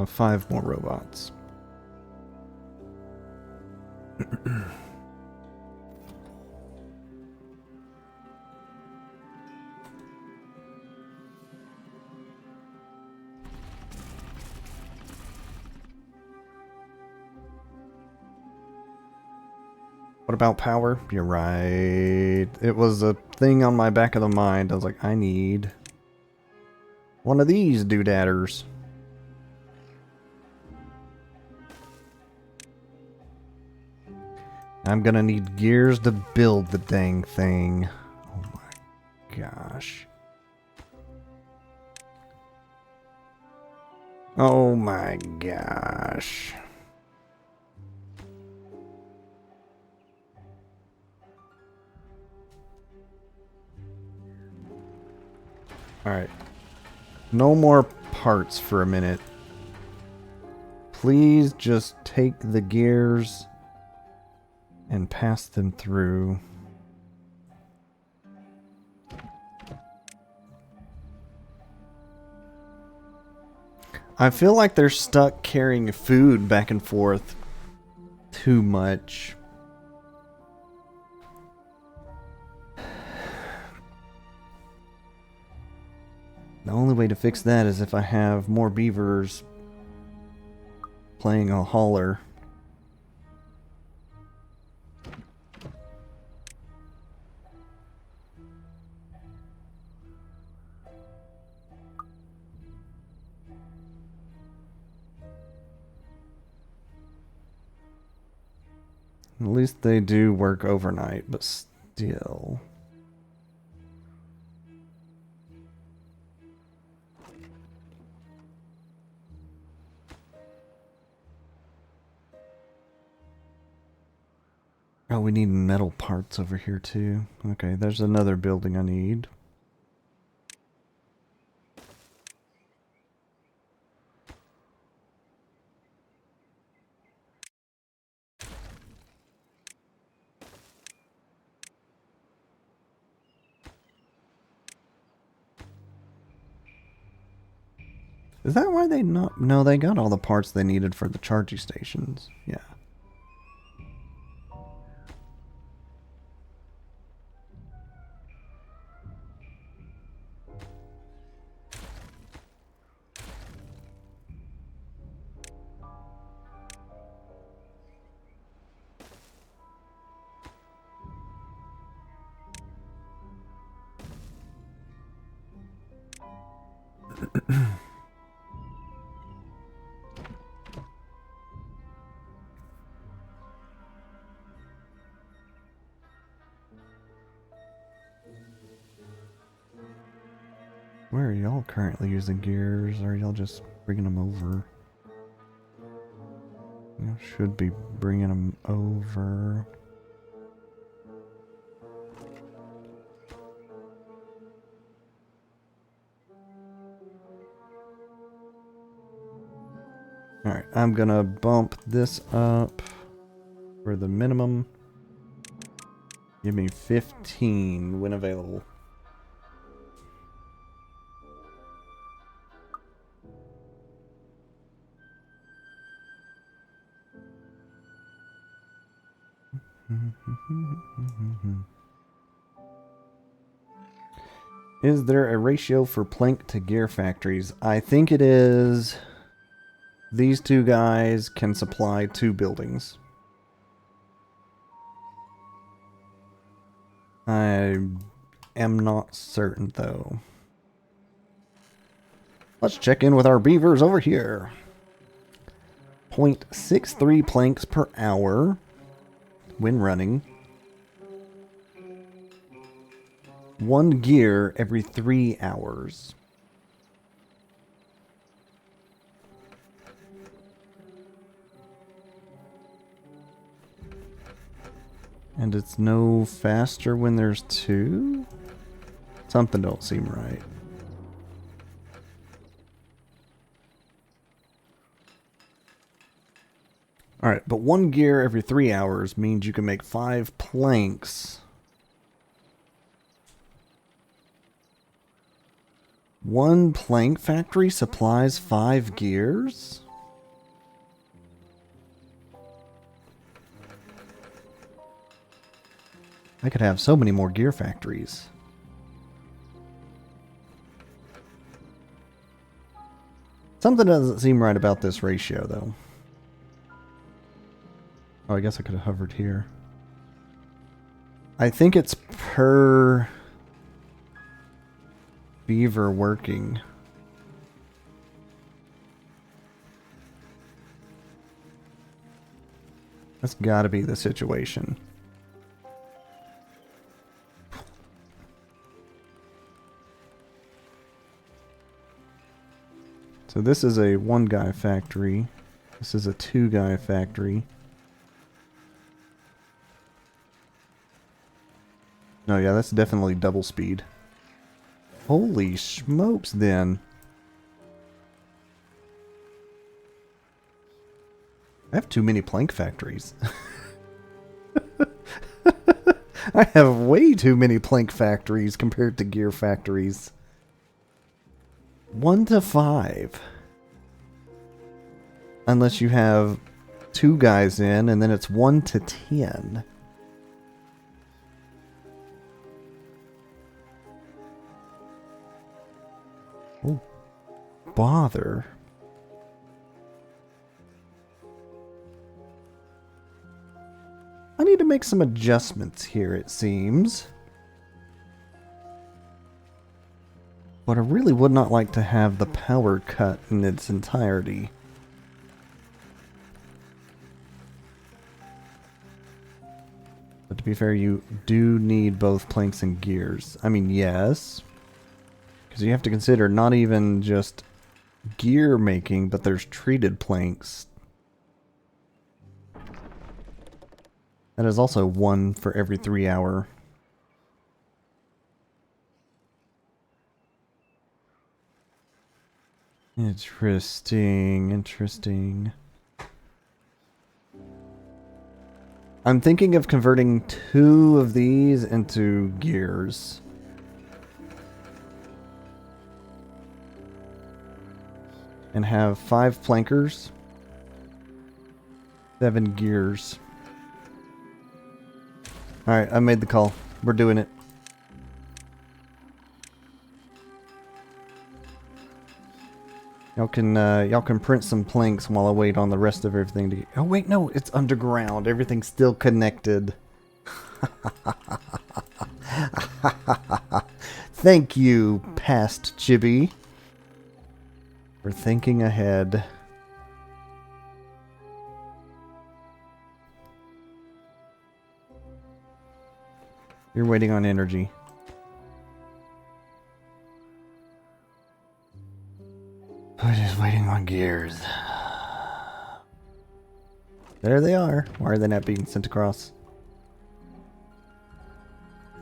Speaker 1: Five more robots. What about power? You're right. It was a thing on my back of the mind. I was like, I need one of these doodadders. I'm gonna need gears to build the dang thing. Oh my gosh. Oh my gosh. Alright. No more parts for a minute. Please just take the gears and pass them through. I feel like they're stuck carrying food back and forth too much. The only way to fix that is if I have more beavers playing a hauler. At least they do work overnight, but still. Oh, we need metal parts over here too. Okay, there's another building I need. Is that why they not... No, they got all the parts they needed for the charging stations. Yeah. Where are y'all currently using gears? Or are y'all just bringing them over? You should be bringing them over. Alright, I'm gonna bump this up for the minimum. Give me 15 when available. Is there a ratio for plank to gear factories? I think it is. These two guys can supply 2 buildings. I am not certain, though. Let's check in with our beavers over here. 0.63 planks per hour when running. 1 gear every 3 hours. And it's no faster when there's 2? Something don't seem right. Alright, but 1 gear every 3 hours means you can make 5 planks. 1 plank factory supplies 5 gears? I could have so many more gear factories. Something doesn't seem right about this ratio, though. Oh, I guess I could have hovered here. I think it's per beaver working. That's gotta be the situation. So this is a 1-guy factory. This is a 2-guy factory. No, yeah, that's definitely double speed. Holy smokes, then. I have too many plank factories. I have way too many plank factories compared to gear factories. 1 to 5. Unless you have 2 guys in, and then it's 1 to 10. Oh, bother. I need to make some adjustments here, it seems. But I really would not like to have the power cut in its entirety. But to be fair, you do need both planks and gears. I mean, yes. Because you have to consider not even just gear making, but there's treated planks. That is also 1 for every 3 hour. Interesting, interesting. I'm thinking of converting 2 of these into gears. And have 5 plankers. 7 gears. Alright, I made the call. We're doing it. Y'all can print some planks while I wait on the rest of everything to get... Oh wait, no, it's underground. Everything's still connected. Thank you, past Chibi, for thinking ahead. You're waiting on energy. We're just waiting on gears. There they are. Why are they not being sent across?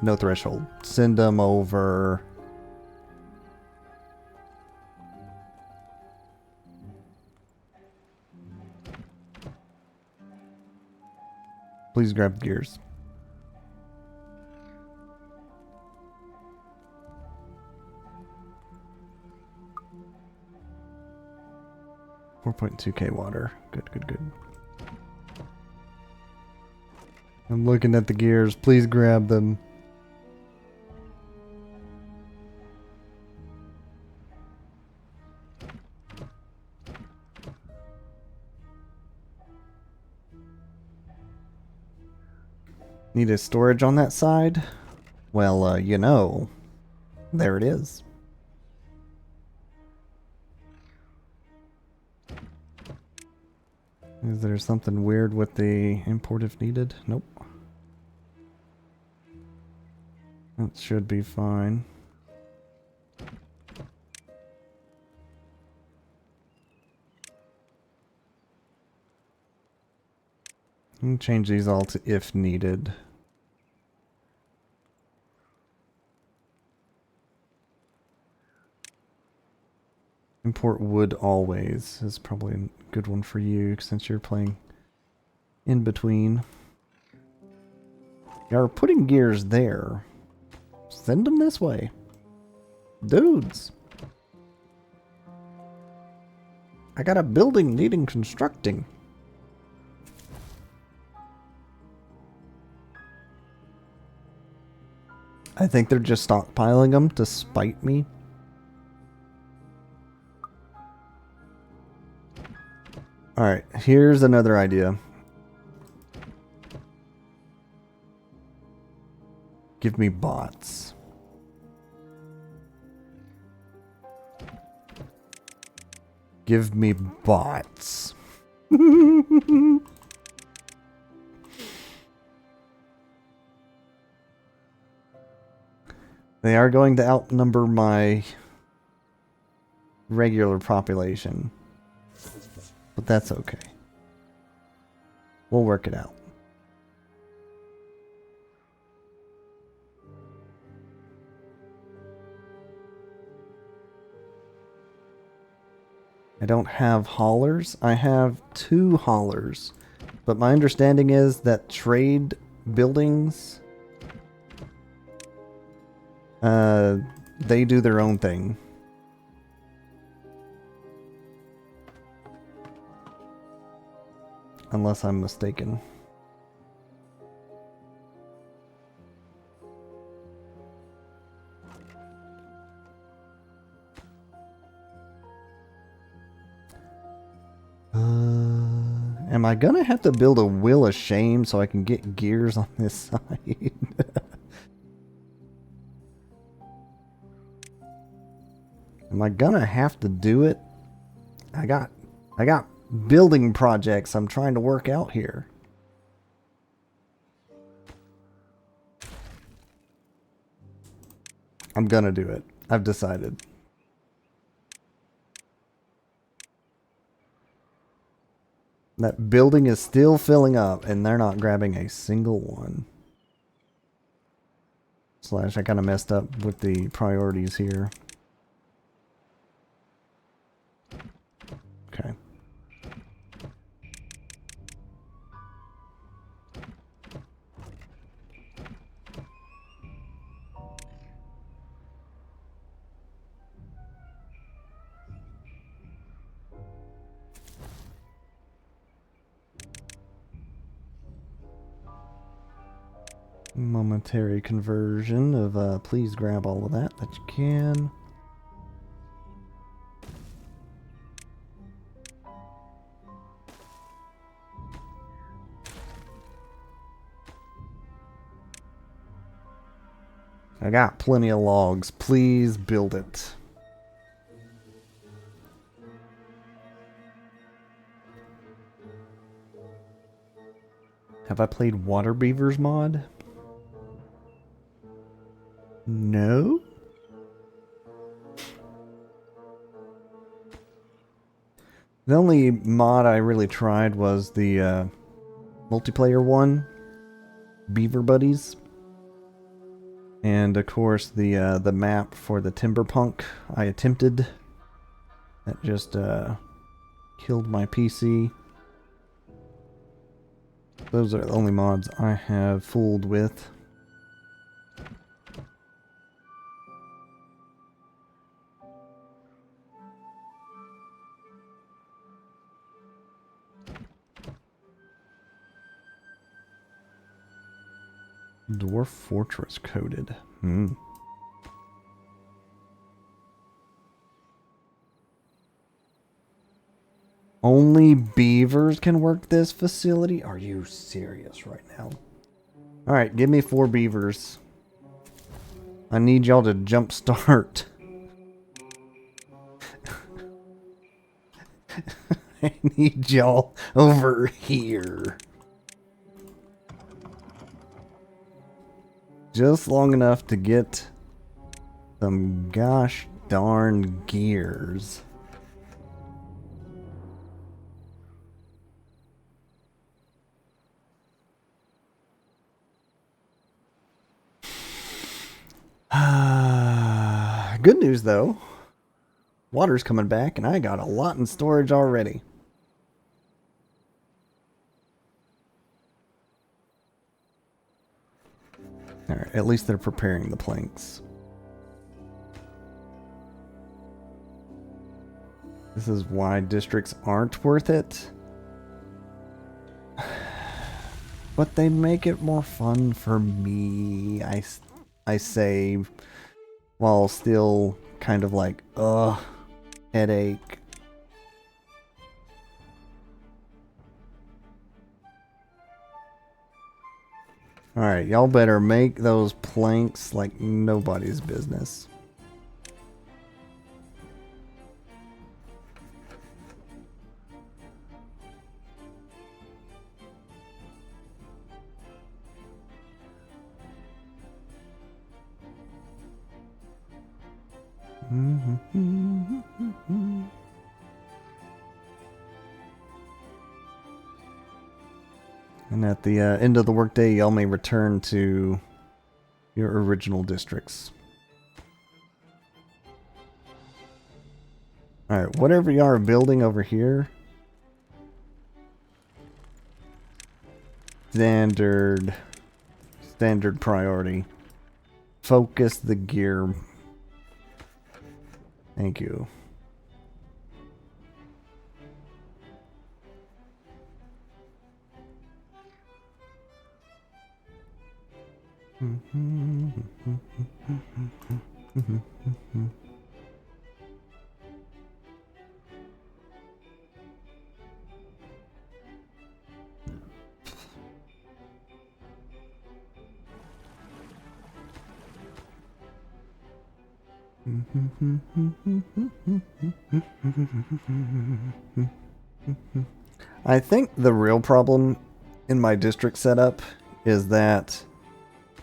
Speaker 1: No threshold. Send them over. Please grab gears. $4.2K water. Good, good, good. I'm looking at the gears. Please grab them. Need a storage on that side? Well, you know, there it is. Is there something weird with the import if needed? Nope. That should be fine. I'm gonna change these all to if needed. Import wood always is probably a good one for you since you're playing in between. You're putting gears there. Send them this way. Dudes. I got a building needing constructing. I think they're just stockpiling them to spite me. Alright, here's another idea. Give me bots. Give me bots. They are going to outnumber my regular population. But that's okay. We'll work it out. I don't have haulers. I have 2 haulers. But my understanding is that trade buildings, they do their own thing. Unless I'm mistaken. Am I gonna have to build a wheel of shame so I can get gears on this side? Am I gonna have to do it? I got building projects I'm trying to work out here. I'm gonna do it. I've decided. That building is still filling up and they're not grabbing a single one. Slash, I kind of messed up with the priorities here. Okay. Momentary conversion of please grab all of that you can. I got plenty of logs. Please build it. Have I played Water Beavers mod? No? The only mod I really tried was the multiplayer one, Beaver Buddies. And of course the map for the Timberpunk I attempted. That just killed my PC. Those are the only mods I have fooled with. Dwarf Fortress coded. Only beavers can work this facility? Are you serious right now? Alright, give me 4 beavers. I need y'all to jumpstart. I need y'all over here. Just long enough to get some gosh darn gears. Good news though. Water's coming back and I got a lot in storage already. Alright, at least they're preparing the planks. This is why districts aren't worth it. But they make it more fun for me. I save while still kind of like, headache. Alright, y'all better make those planks like nobody's business. And at the end of the workday, y'all may return to your original districts. Alright, whatever y'all are building over here, standard priority. Focus the gear. Thank you. I think the real problem in my district setup is that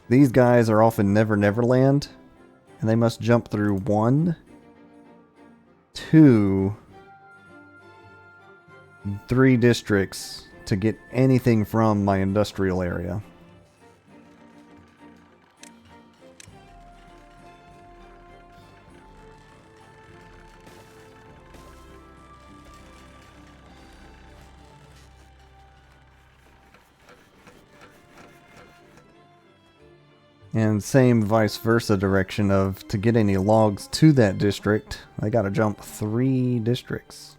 Speaker 1: these guys are often Never Never Land, and they must jump through 1, 2, 3 districts to get anything from my industrial area. And same vice versa direction of to get any logs to that district, I gotta jump 3 districts.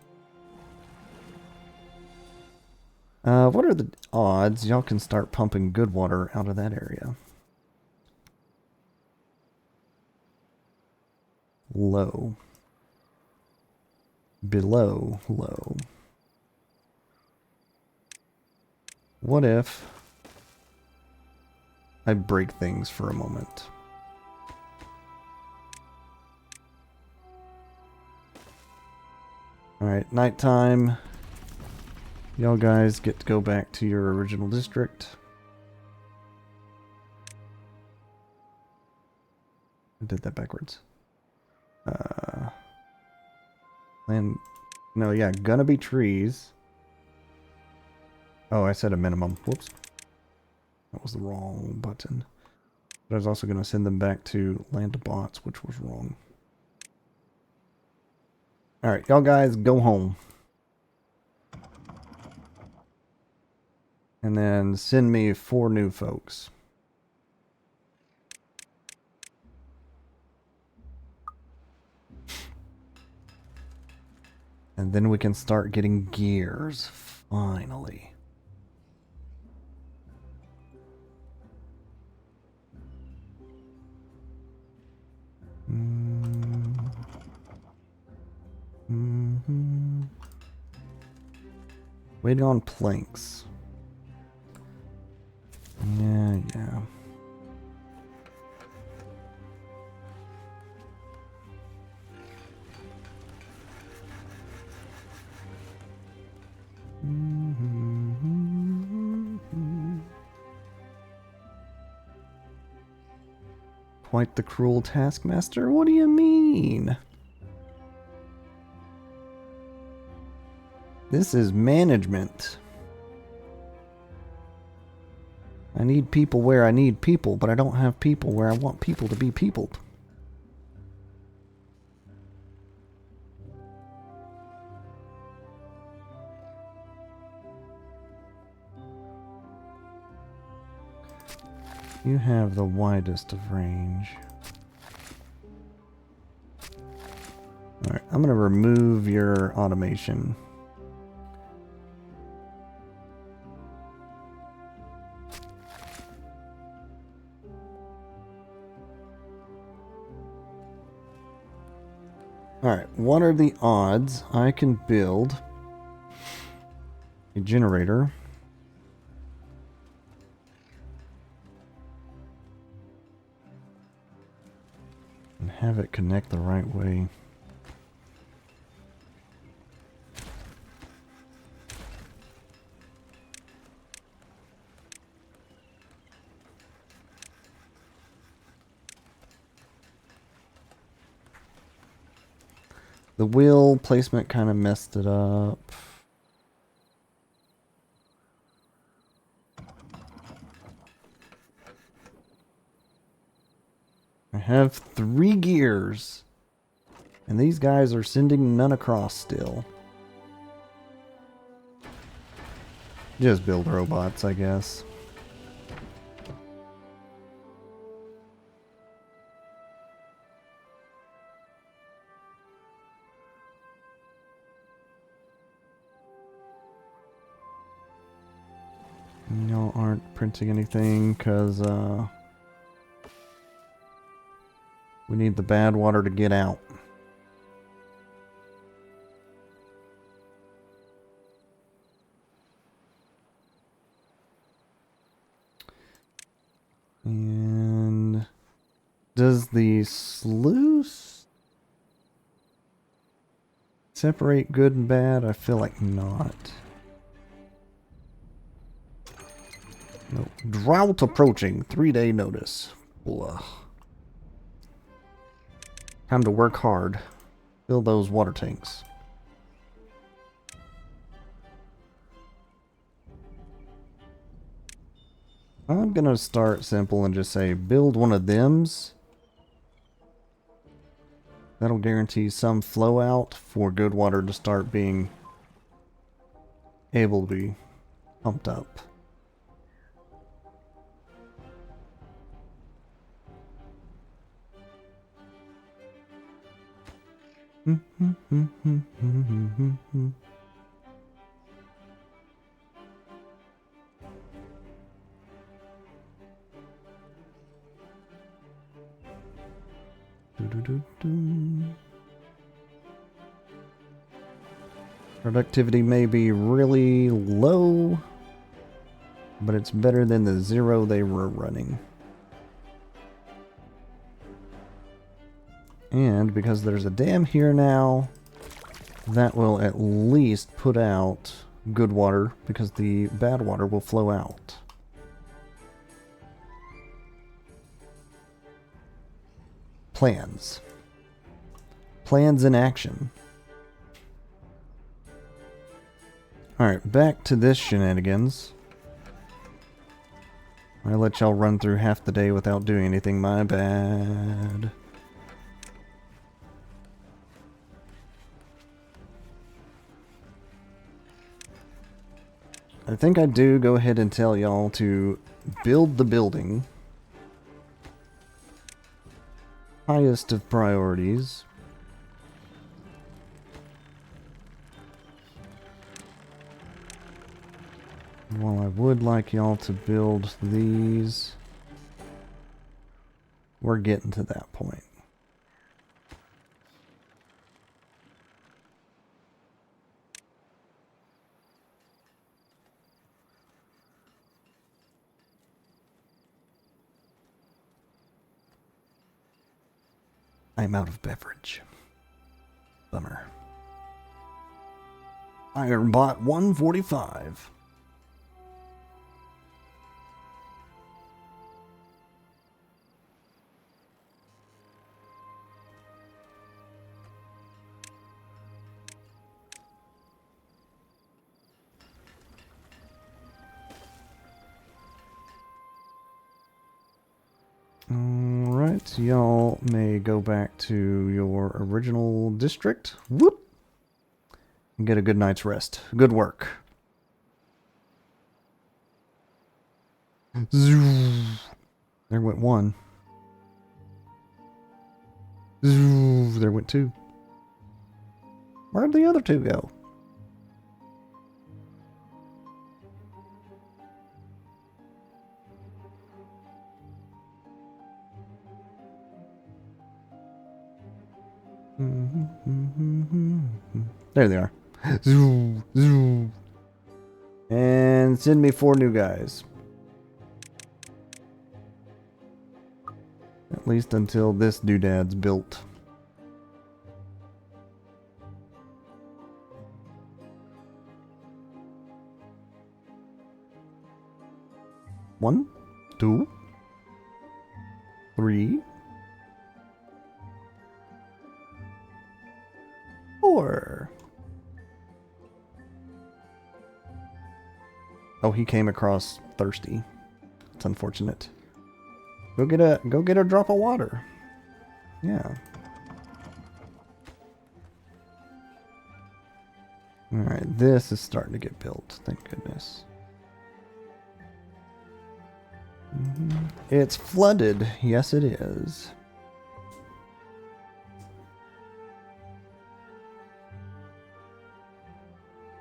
Speaker 1: What are the odds y'all can start pumping good water out of that area? Low. Below low. What if I break things for a moment? Alright, nighttime. Y'all guys get to go back to your original district. I did that backwards. Land No, yeah, gonna be trees. Oh, I said a minimum. Whoops. That was the wrong button. But I was also gonna send them back to land of bots, which was wrong. Alright, y'all guys go home. And then send me 4 new folks. And then we can start getting gears. Finally. Mm-hmm. Waiting on planks. Yeah. Quite the cruel taskmaster? What do you mean? This is management. I need people where I need people, but I don't have people where I want people to be peopled. You have the widest of range. Alright, I'm gonna remove your automation. Alright, what are the odds I can build a generator and have it connect the right way? The wheel placement kind of messed it up. I have 3 gears. And these guys are sending none across still. Just build robots, I guess. Y'all aren't printing anything because we need the bad water to get out. And does the sluice separate good and bad? I feel like not. No. Drought approaching. 3-day notice. Blah. Time to work hard. Fill those water tanks. I'm gonna start simple and just say build one of thems. That'll guarantee some flow out for good water to start being able to be pumped up. Productivity may be really low, but it's better than the 0 they were running. And because there's a dam here now, that will at least put out good water because the bad water will flow out. Plans. Plans in action. Alright, back to this shenanigans. I let y'all run through half the day without doing anything, my bad. I think I do go ahead and tell y'all to build the building. Highest of priorities. Well, I would like y'all to build these. We're getting to that point. I'm out of beverage. Bummer. Iron bot 145. Alright, y'all may go back to your original district. Whoop! And get a good night's rest. Good work. Zoo. There went one. Zoo. There went two. Where'd the other two go? There they are. Zoo, zoo. And send me 4 new guys. At least until this doodad's built. One, 2, 3, 4. Oh, he came across thirsty. It's unfortunate. Go get a drop of water. Yeah. Alright, this is starting to get built, thank goodness. It's flooded. Yes, it is.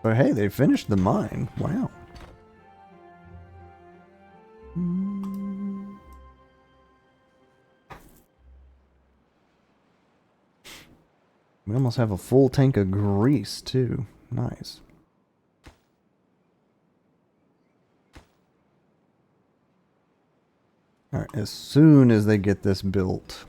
Speaker 1: But hey, they finished the mine. Wow. We almost have a full tank of grease, too. Nice. Alright, as soon as they get this built,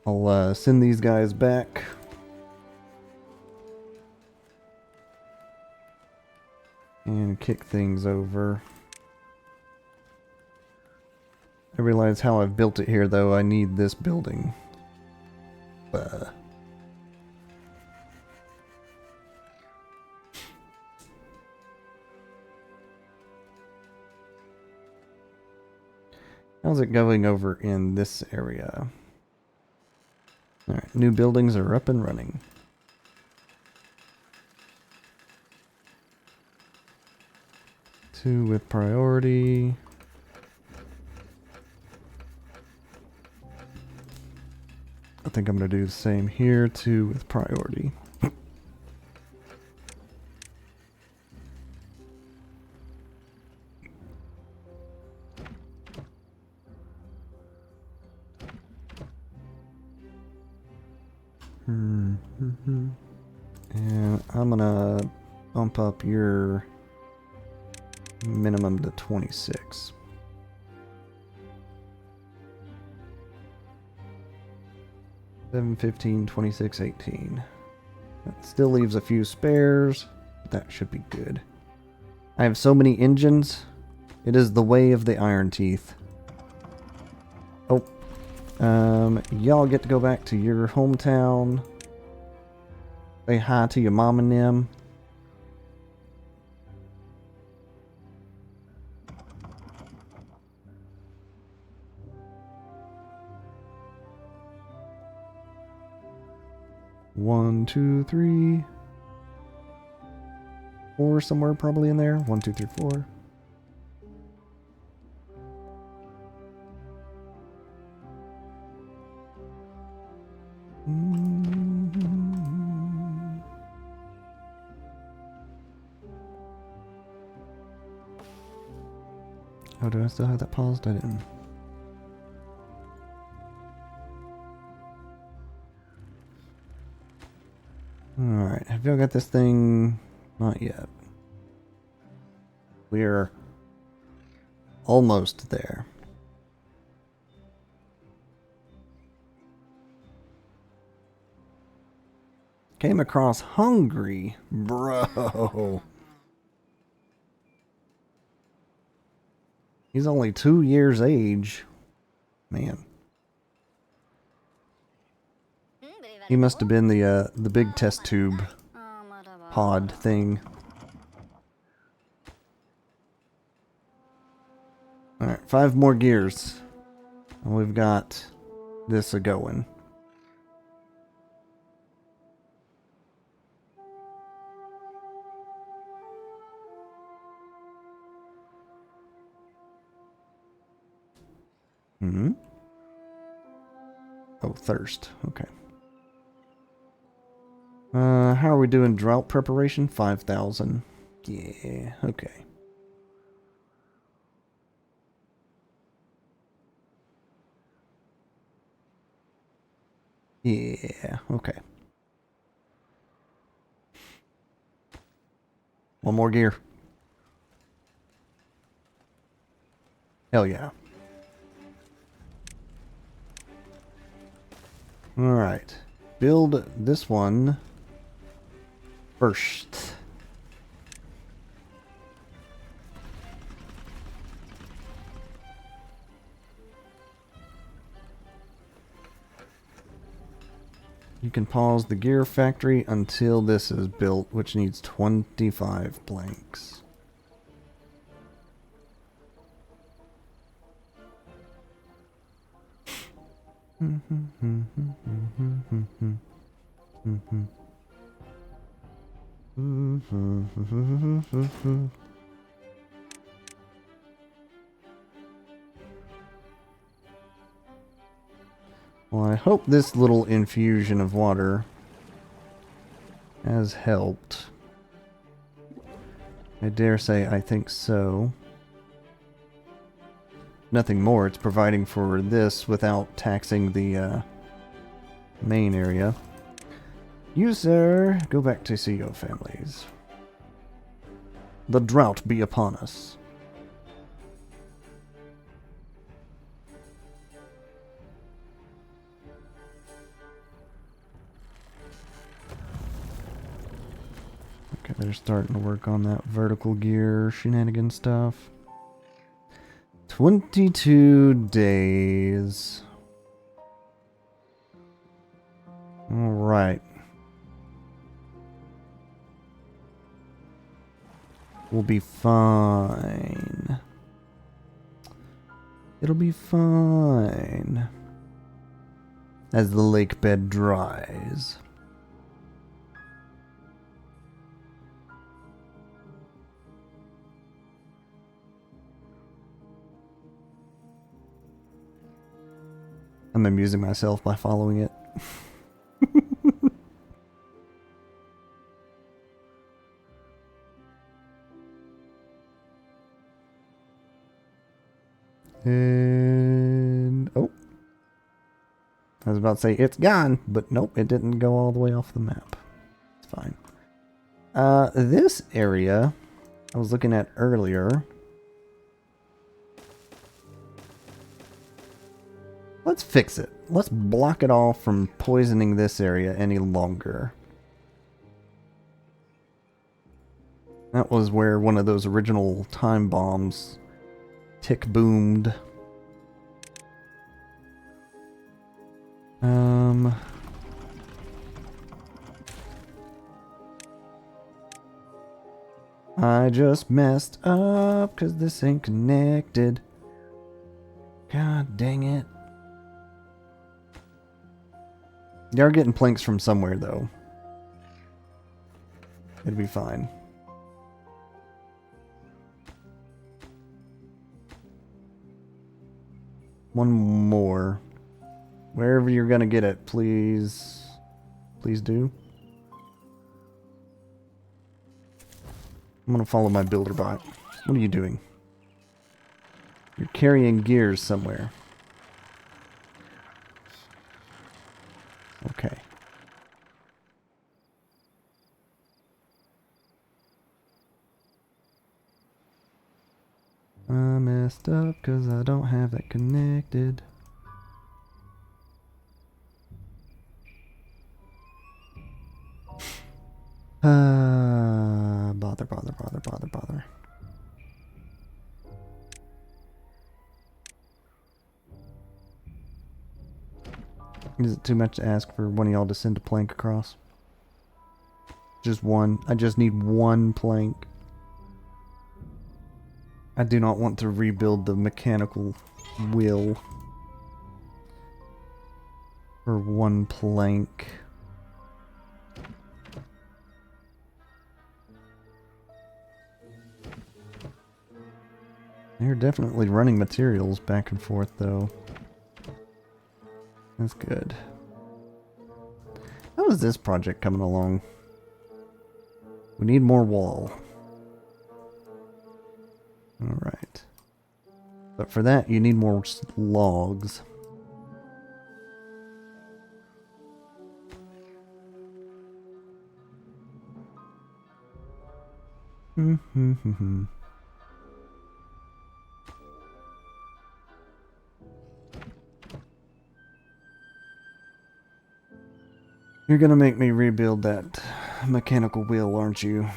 Speaker 1: I'll send these guys back. And kick things over. I realize how I've built it here, though. I need this building. How's it going over in this area? Alright, new buildings are up and running. Two with priority. I think I'm going to do the same here, 2 with priority. And I'm going to bump up your minimum to 26. Seven, 15, 26, 18. That still leaves a few spares. That should be good. I have so many engines. It is the way of the Iron Teeth. Oh. Y'all get to go back to your hometown. Say hi to your mom and them. One, two, three, four, somewhere probably in there. 1, 2, 3, 4. Oh, do I still have that paused? I didn't. Alright, have y'all got this thing? Not yet. We're almost there. Came across hungry, bro. He's only 2 years age. Man. He must have been the big test tube pod thing. Alright, 5 more gears. And we've got this a-going. Hmm? Oh, thirst. Okay. How are we doing drought preparation? 5,000. Yeah, okay. Yeah, okay. 1 more gear. Hell yeah. Alright. Build this one first. You can pause the gear factory until this is built, which needs 25 blanks. Well, I hope this little infusion of water has helped. I dare say I think so. Nothing more, it's providing for this without taxing the main area. You, sir, go back to see your families. The drought be upon us. Okay, they're starting to work on that vertical gear shenanigan stuff. 22 days. Alright. We'll be fine. It'll be fine. As the lake bed dries. I'm amusing myself by following it. And oh, I was about to say it's gone, but nope, it didn't go all the way off the map. It's fine. This area I was looking at earlier. Let's fix it. Let's block it off from poisoning this area any longer. That was where one of those original time bombs tick boomed. I just messed up because this ain't connected. God dang it. You are getting planks from somewhere, though. It'll be fine. One more. Wherever you're gonna get it, please. Please do. I'm gonna follow my builder bot. What are you doing? You're carrying gears somewhere. Okay. I messed up because I don't have that connected. Bother. Is it too much to ask for one of y'all to send a plank across? Just one. I just need one plank. I do not want to rebuild the mechanical wheel for one plank. They're definitely running materials back and forth, though. That's good. How is this project coming along? We need more wall. Alright. But for that, you need more logs. You're gonna make me rebuild that mechanical wheel, aren't you?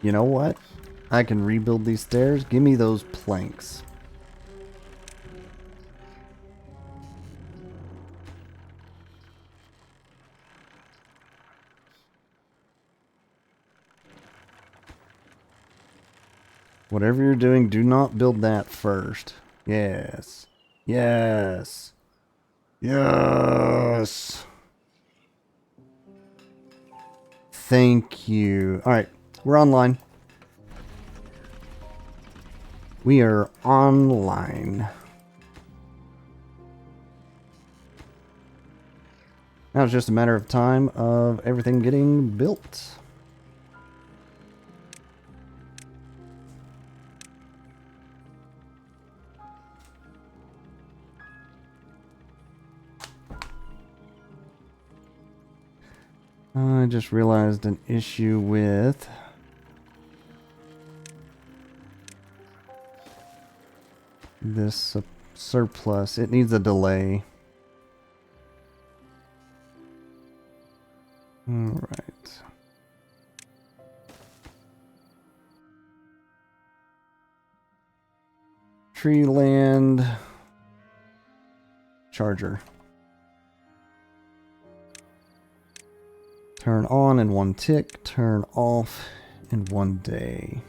Speaker 1: You know what? I can rebuild these stairs. Give me those planks. Whatever you're doing, do not build that first. Yes. Yes. Yes. Thank you. Alright, we're online. We are online. Now it's just a matter of time of everything getting built. I just realized an issue with this surplus. It needs a delay. Alright. Tree land. Charger. Turn on in 1 tick. Turn off in 1 day.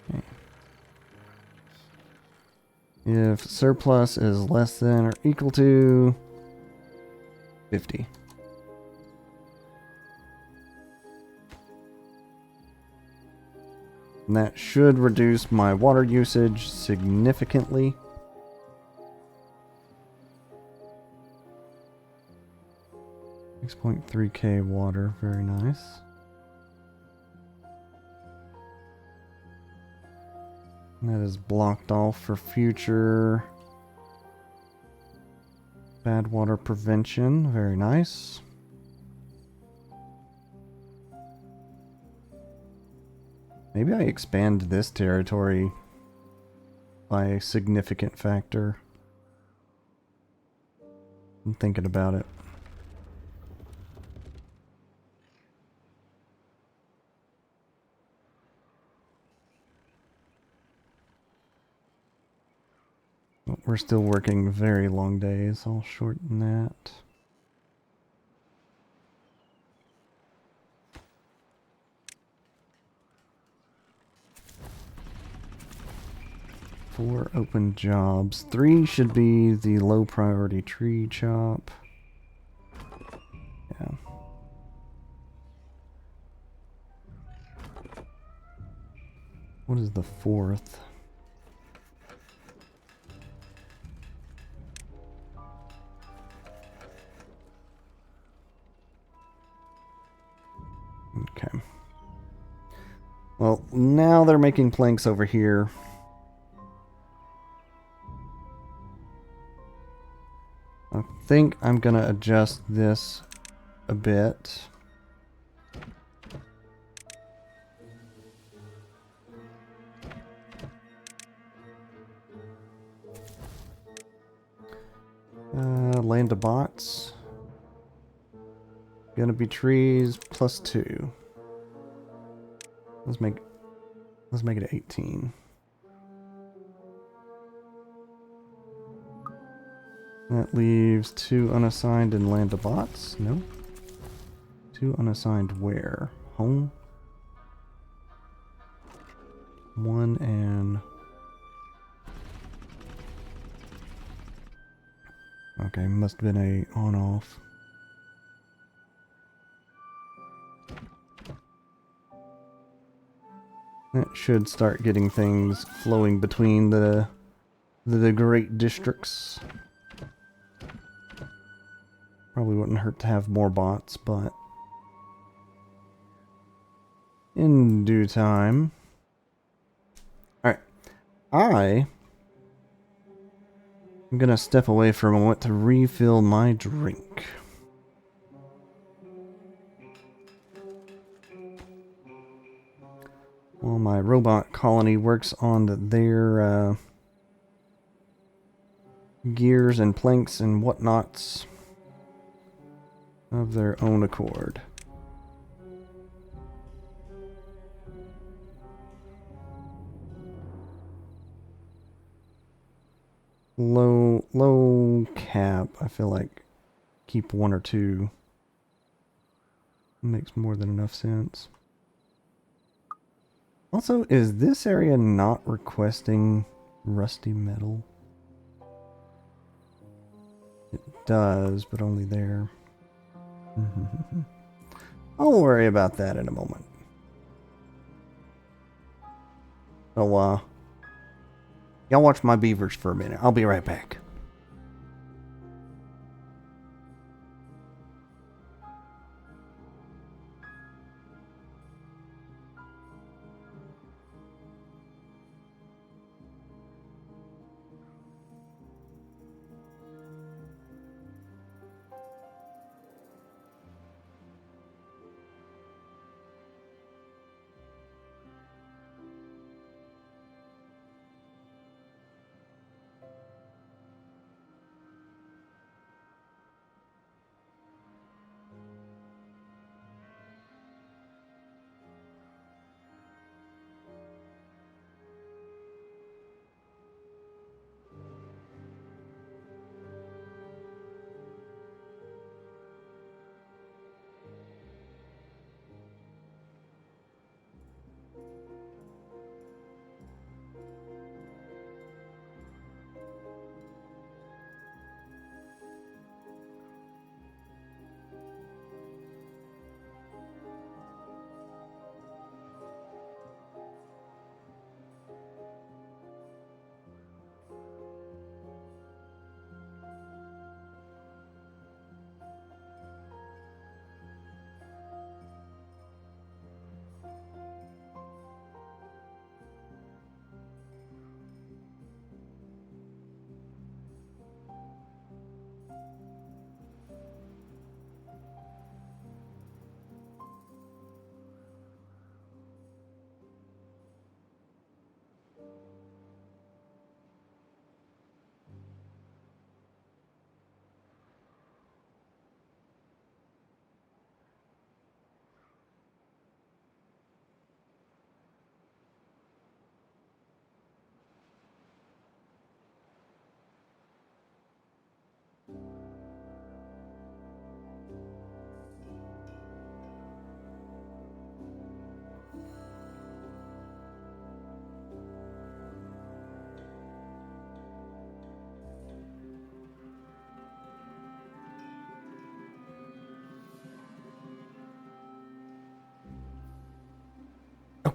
Speaker 1: Okay. If surplus is less than or equal to 50. And that should reduce my water usage significantly. 6.3k water, very nice. And that is blocked off for future bad water prevention, very nice. Maybe I expand this territory by a significant factor. I'm thinking about it. We're still working very long days. I'll shorten that. Four open jobs. 3 should be the low priority tree chop. Yeah. What is the 4th? Okay. Well, now they're making planks over here. I think I'm gonna adjust this a bit. Land of bots. Gonna be trees plus 2. Let's make it 18. That leaves 2 unassigned in land of bots. No. 2 unassigned where? Home. 1 and... Okay, must have been a on-off. That should start getting things flowing between the great districts. Probably wouldn't hurt to have more bots, but in due time. Alright. I'm gonna step away for a moment to refill my drink. While my robot colony works on their gears and planks and whatnots of their own accord. Low cap. I feel like keep 1 or 2 makes more than enough sense. Also, is this area not requesting rusty metal? It does, but only there. I'll worry about that in a moment. So, y'all watch my beavers for a minute. I'll be right back.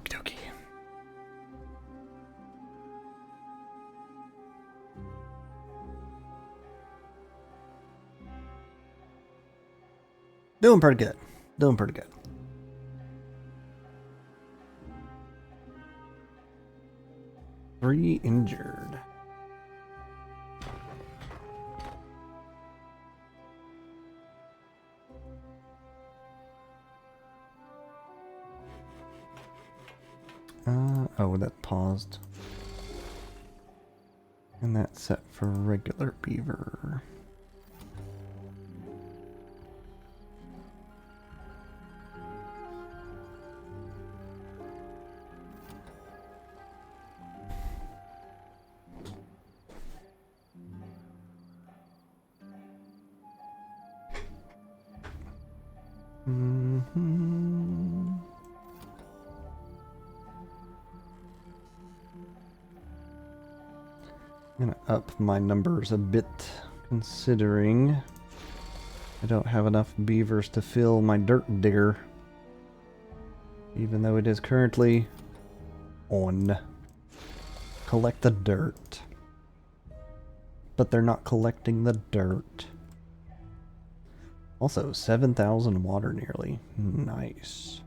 Speaker 1: Okie dokie. Doing pretty good. Doing pretty good. Three injured. Oh, that paused. And that's set for regular beaver. I'm gonna up my numbers a bit, considering I don't have enough beavers to fill my dirt digger, even though it is currently on. Collect the dirt. But they're not collecting the dirt. Also, 7,000 water nearly. Nice.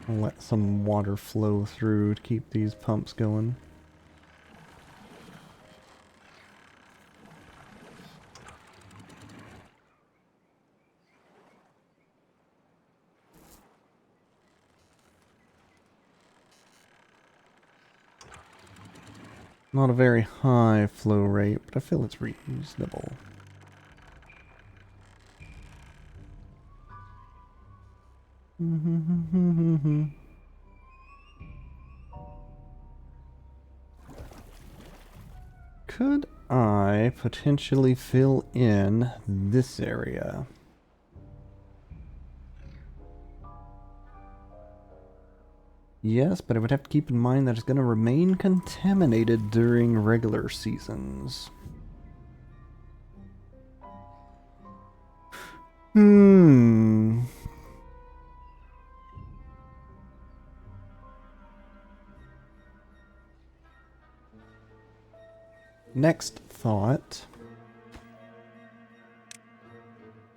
Speaker 1: I'll let some water flow through to keep these pumps going. Not a very high flow rate, but I feel it's reasonable. Could I potentially fill in this area? Yes, but I would have to keep in mind that it's going to remain contaminated during regular seasons. Next thought.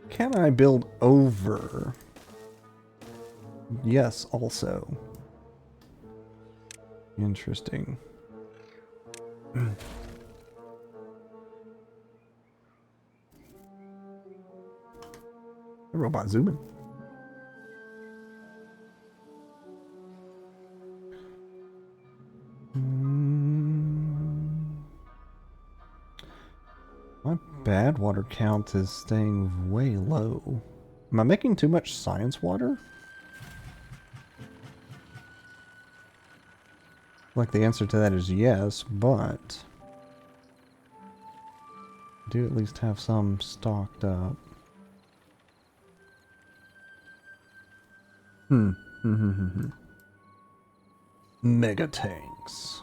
Speaker 1: Can I build over? Yes, also. Interesting. The robot zooming. My bad water count is staying way low. Am I making too much science water? Like the answer to that is yes, but I do at least have some stocked up. Mega tanks.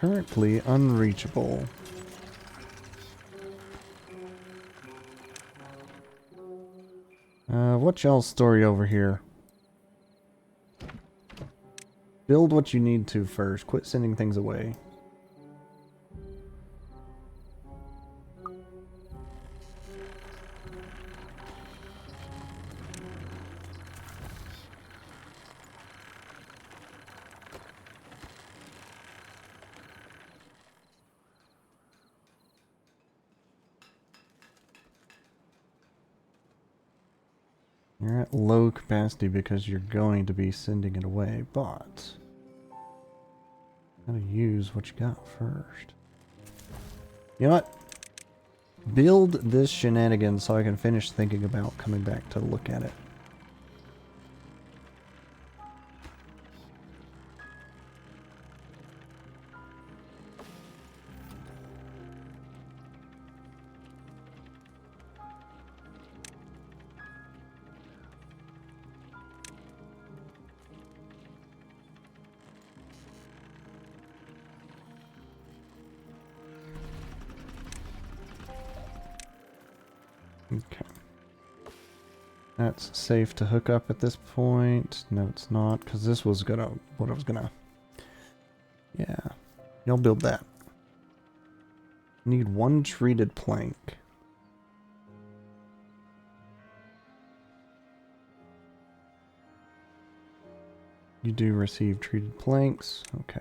Speaker 1: Currently unreachable. What's y'all's story over here? Build what you need to first. Quit sending things away. You're at low capacity because you're going to be sending it away, but gotta use what you got first. You know what? Build this shenanigan so I can finish thinking about coming back to look at it. Okay. That's safe to hook up at this point. No, it's not, because this was what I was gonna... Yeah. Y'all build that. Need 1 treated plank. You do receive treated planks. Okay.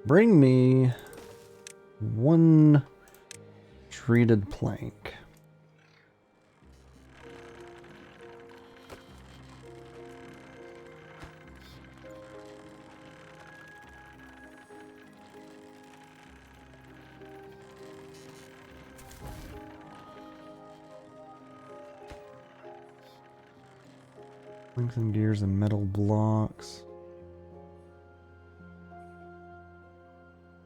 Speaker 1: Bring me 1 treated plank. Planks and gears and metal blocks.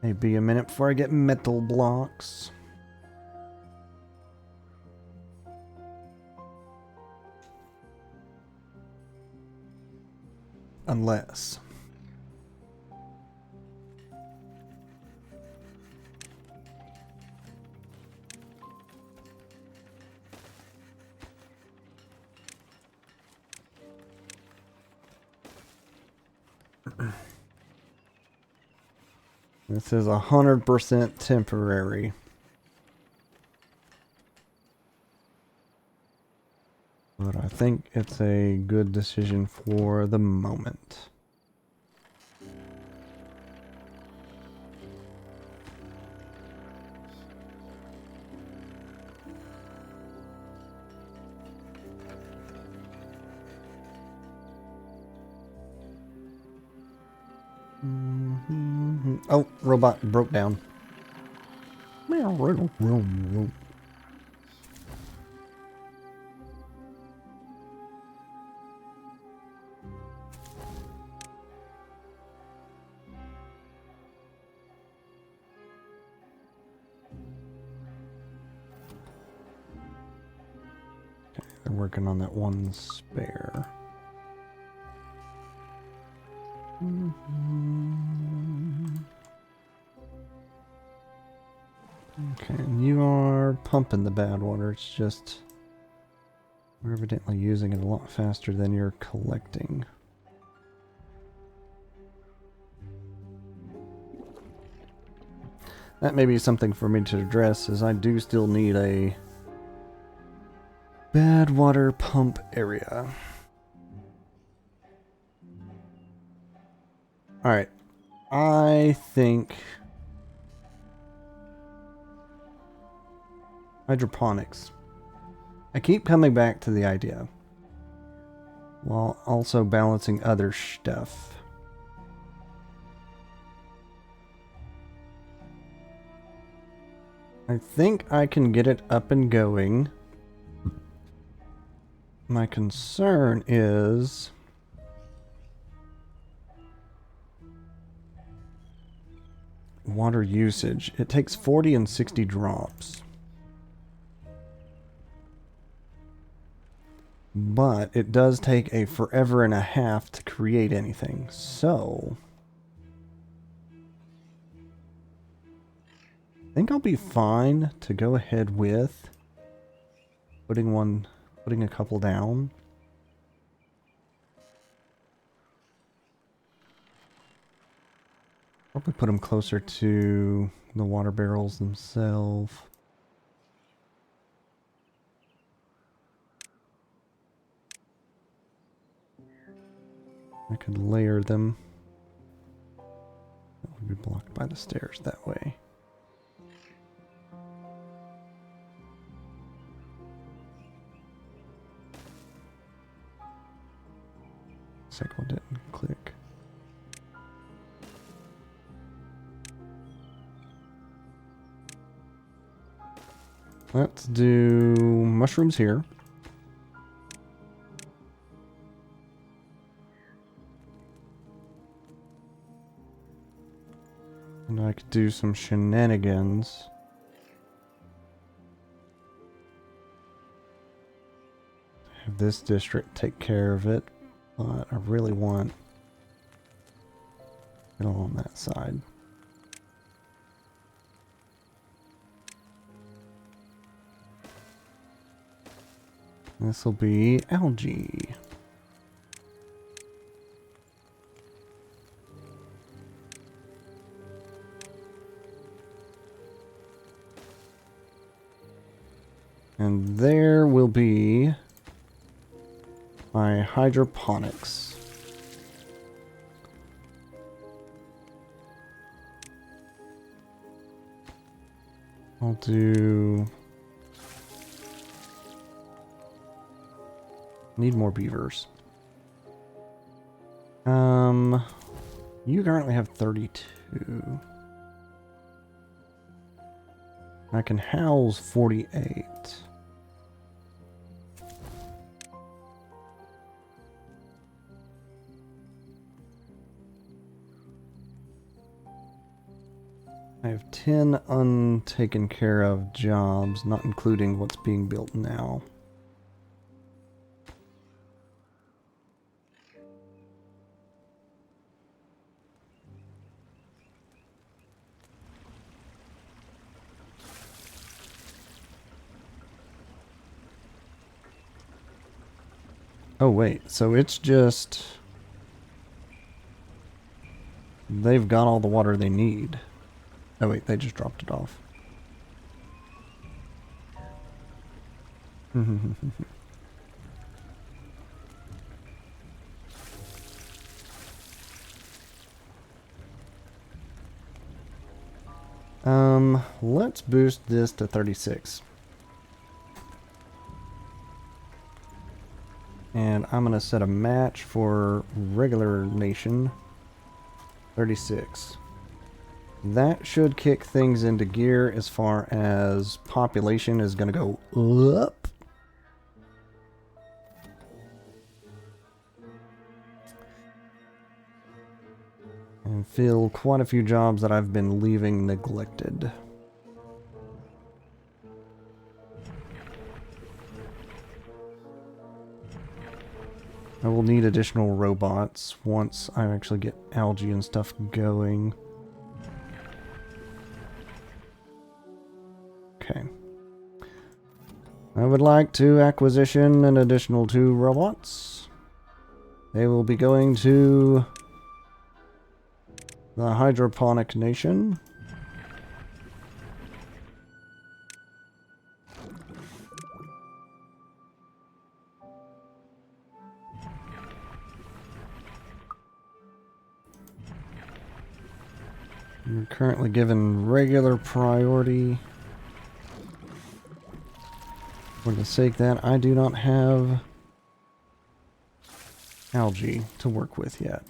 Speaker 1: Maybe a minute before I get metal blocks. Unless. This is 100% temporary. But I think it's a good decision for the moment. Oh, robot broke down. They're working on that 1 spare. Okay, and you are pumping the bad water. It's just we're evidently using it a lot faster than you're collecting. That may be something for me to address, as I do still need a bad water pump area. Alright, I think hydroponics. I keep coming back to the idea, while also balancing other stuff. I think I can get it up and going. My concern is water usage. It takes 40 and 60 drops. But it does take a forever and a half to create anything. So I think I'll be fine to go ahead with putting a couple down. Probably put them closer to the water barrels themselves. I could layer them. That would be blocked by the stairs that way. Second one didn't click. Let's do mushrooms here. And I could do some shenanigans. Have this district take care of it, but I really want it on that side. This will be algae. And there will be my hydroponics. I'll do... Need more beavers. You currently have 32. I can house 48. I have 10 untaken care of jobs, not including what's being built now. Oh wait, so it's just... They've got all the water they need. Oh wait, they just dropped it off. Let's boost this to 36. And I'm gonna set a match for regular nation. 36. That should kick things into gear as far as population is gonna go up. And fill quite a few jobs that I've been leaving neglected. I will need additional robots once I actually get algae and stuff going. Okay. I would like to acquisition an additional 2 robots. They will be going to the hydroponic nation. I'm currently given regular priority. For the sake that I do not have algae to work with yet.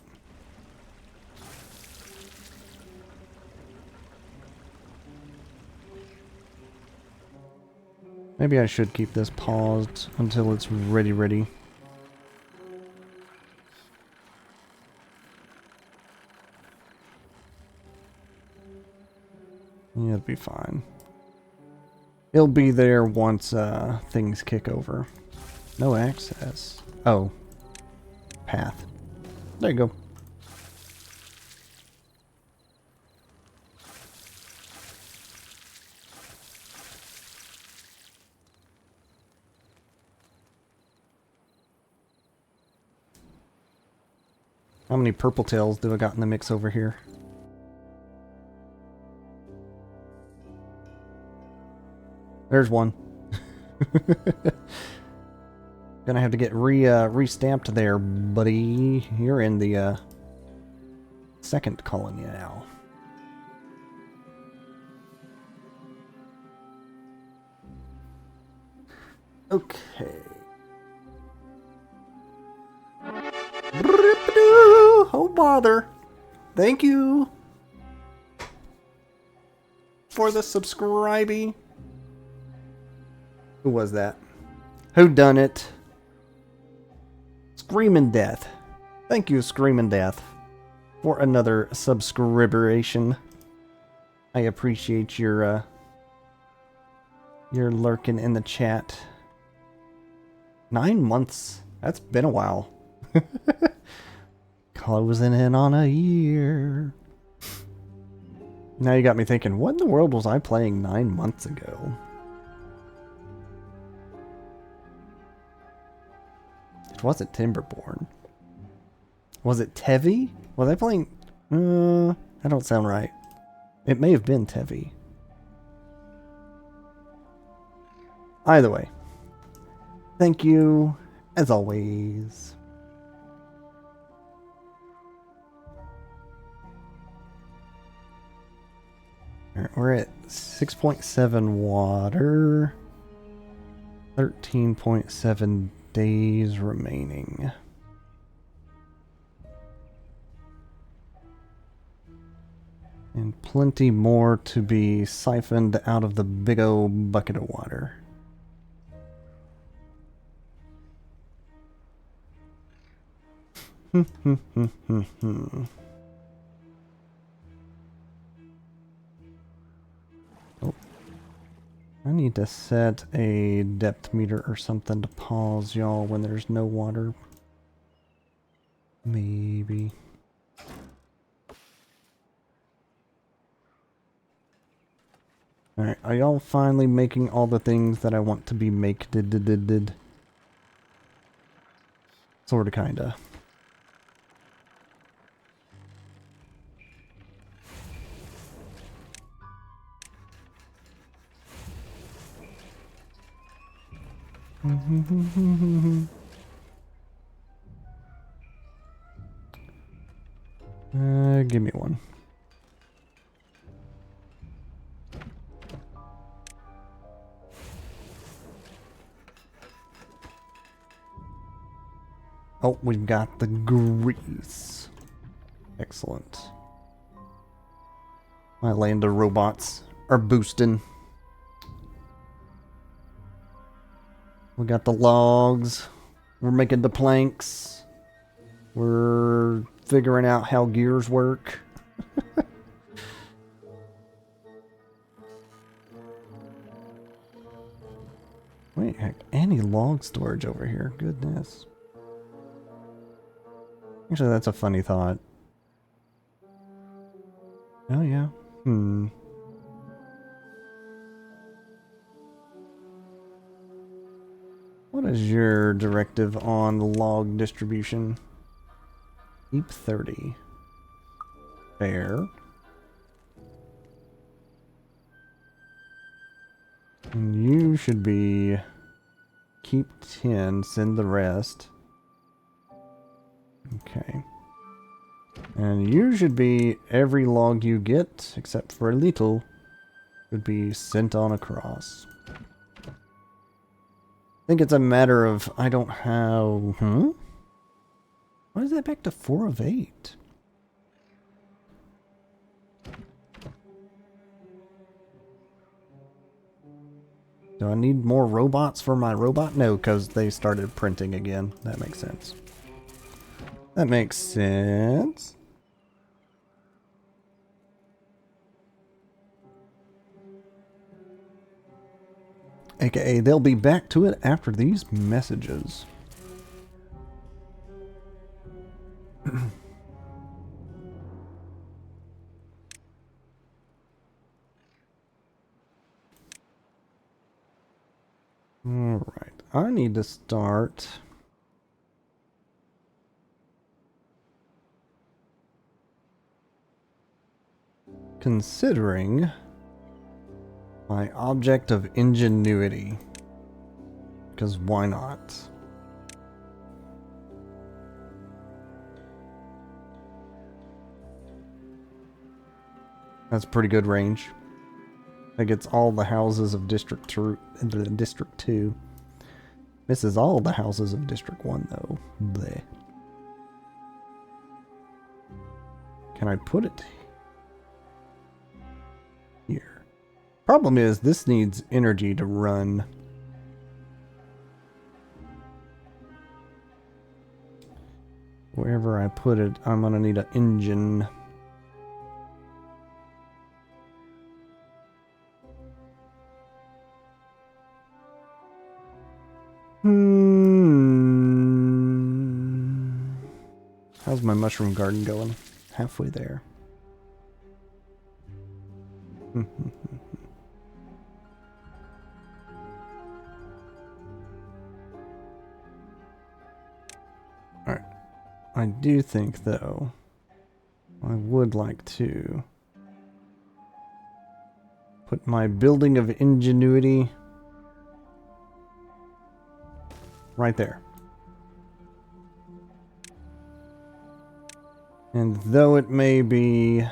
Speaker 1: Maybe I should keep this paused until it's ready. Yeah, it'll be fine. It'll be there once things kick over. No access. Oh. Path. There you go. How many purple tails do I got in the mix over here? There's one. Gonna have to get re-stamped there, buddy. You're in the second colony now. Okay. Oh bother. Thank you for the subscribing. Who was that? Who done it? Screaming Death. Thank you, Screaming Death, for another subscriberation. I appreciate your lurking in the chat. 9 months. That's been a while. Closing in on a year. Now you got me thinking, what in the world was I playing 9 months ago? was it Timberborn? Was it Tevi? Was I playing... that don't sound right. It may have been Tevi. Either way. Thank you, as always. Alright, we're at 6.7 water. 13.7 days remaining. And plenty more to be siphoned out of the big old bucket of water. Oh. I need to set a depth meter or something to pause y'all when there's no water. Maybe. Alright, are y'all finally making all the things that I want to be make? Sorta, kinda. Give me one. Oh, we've got the grease. Excellent. My land of robots are boosting. We got the logs. We're making the planks. We're figuring out how gears work. Wait, heck, any log storage over here? Goodness. Actually, that's a funny thought. Oh, yeah. What is your directive on log distribution? Keep 30. Fair. And you should be... Keep 10, send the rest. Okay. And you should be every log you get, except for a little, would be sent on across. I think it's a matter of I don't have... Why is that back to 4 of 8? Do I need more robots for my robot? No, because they started printing again. That makes sense. That makes sense. AKA, they'll be back to it after these messages. Alright, I need to start considering my object of ingenuity. Because why not? That's pretty good range. That gets all the houses of District 2. Misses all the houses of District 1 though. Bleh. Can I put it here? Problem is, this needs energy to run. Wherever I put it, I'm gonna need an engine. How's my mushroom garden going? Halfway there. I do think, though, I would like to put my building of ingenuity right there. And though it may be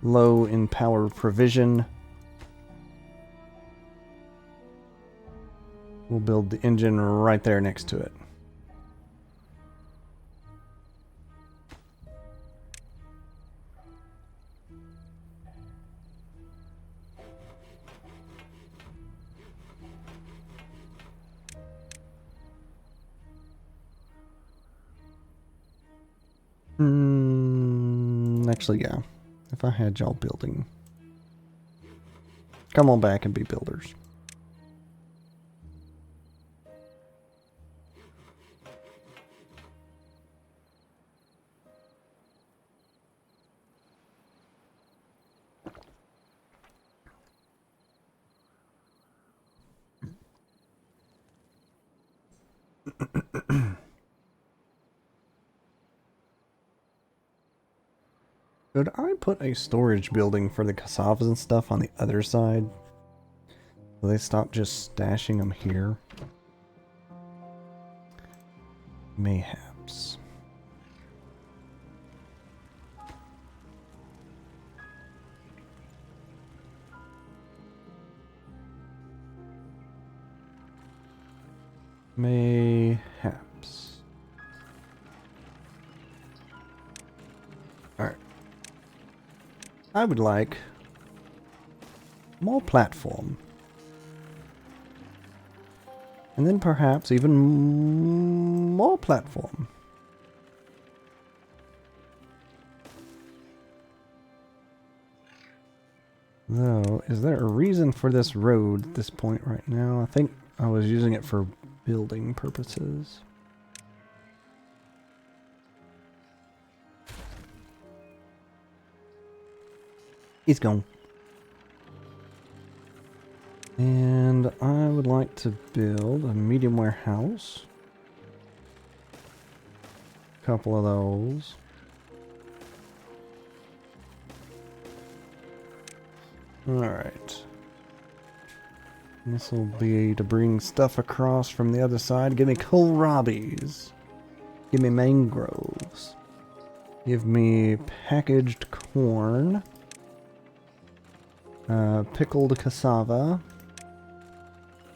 Speaker 1: low in power provision, we'll build the engine right there next to it. Actually, yeah. If I had y'all building. Come on back and be builders. Could I put a storage building for the cassavas and stuff on the other side? Will they stop just stashing them here? Mayhaps. Mayhaps. Alright. I would like more platform. And then perhaps even more platform. Though, is there a reason for this road at this point right now? I think I was using it for building purposes. He's gone. And I would like to build a medium warehouse. A couple of those. Alright. This will be to bring stuff across from the other side. Give me kohlrabies. Give me mangroves. Give me packaged corn. Pickled cassava.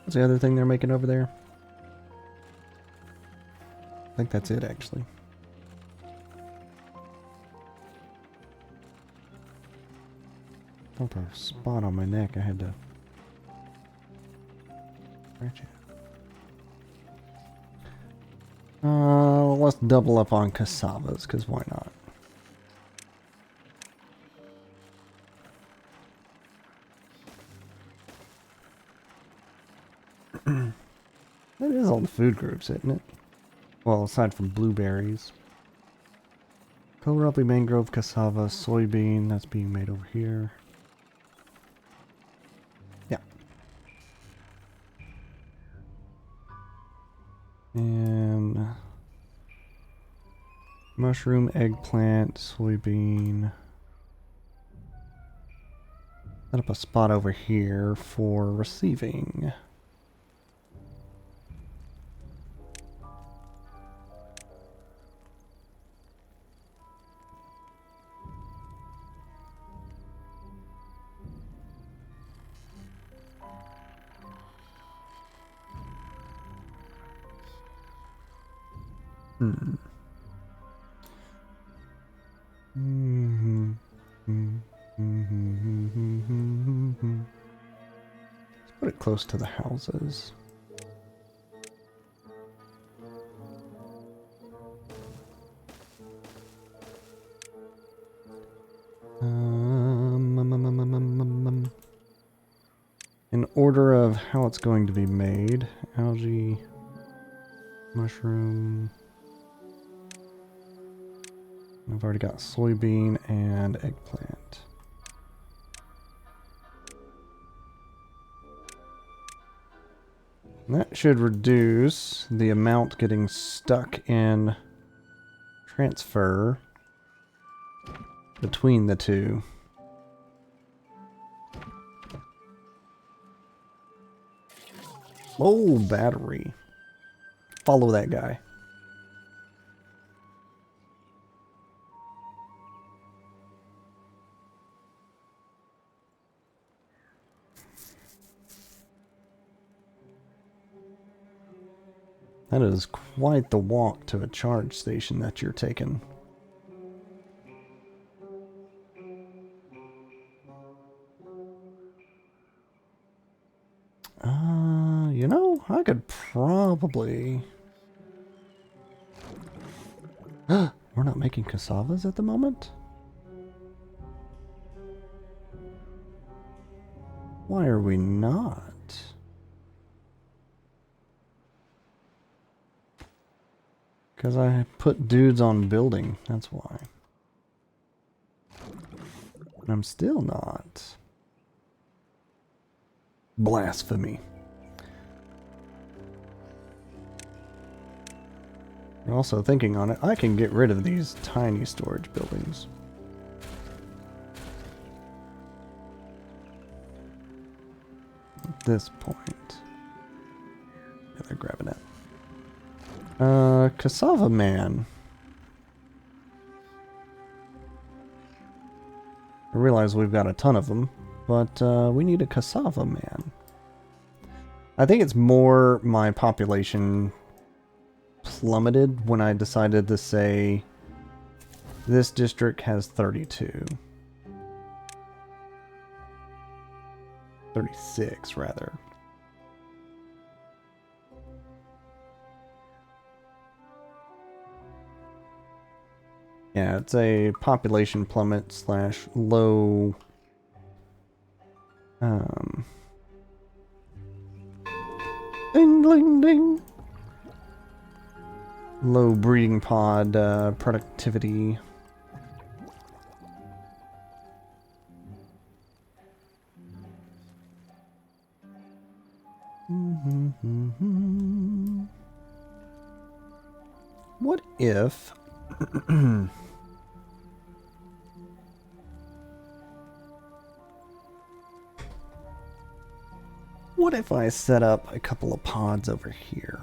Speaker 1: What's the other thing they're making over there? I think that's it, actually. Felt a spot on my neck. I had to scratch it. Let's double up on cassavas, because why not? That is all the food groups, isn't it? Well, aside from blueberries. Kohlrabi, mangrove, cassava, soybean. That's being made over here. Yeah. And mushroom, eggplant, soybean. Set up a spot over here for receiving. Let's put it close to the houses. In order of how it's going to be made, algae, mushroom. I've already got soybean and eggplant. And that should reduce the amount getting stuck in transfer between the two. Oh, battery. Follow that guy. That is quite the walk to a charge station that you're taking. You know, I could probably... We're not making cassavas at the moment? Why are we not? Because I put dudes on building, that's why. And I'm still not. Blasphemy. Also thinking on it, I can get rid of these tiny storage buildings. At this point. Yeah, they're grabbing it. Cassava Man. I realize we've got a ton of them, but we need a Cassava Man. I think it's more my population plummeted when I decided to say this district has 32. 36, rather. Yeah, it's a population plummet slash low ding ding ding. Low breeding pod productivity. What if what if I set up a couple of pods over here?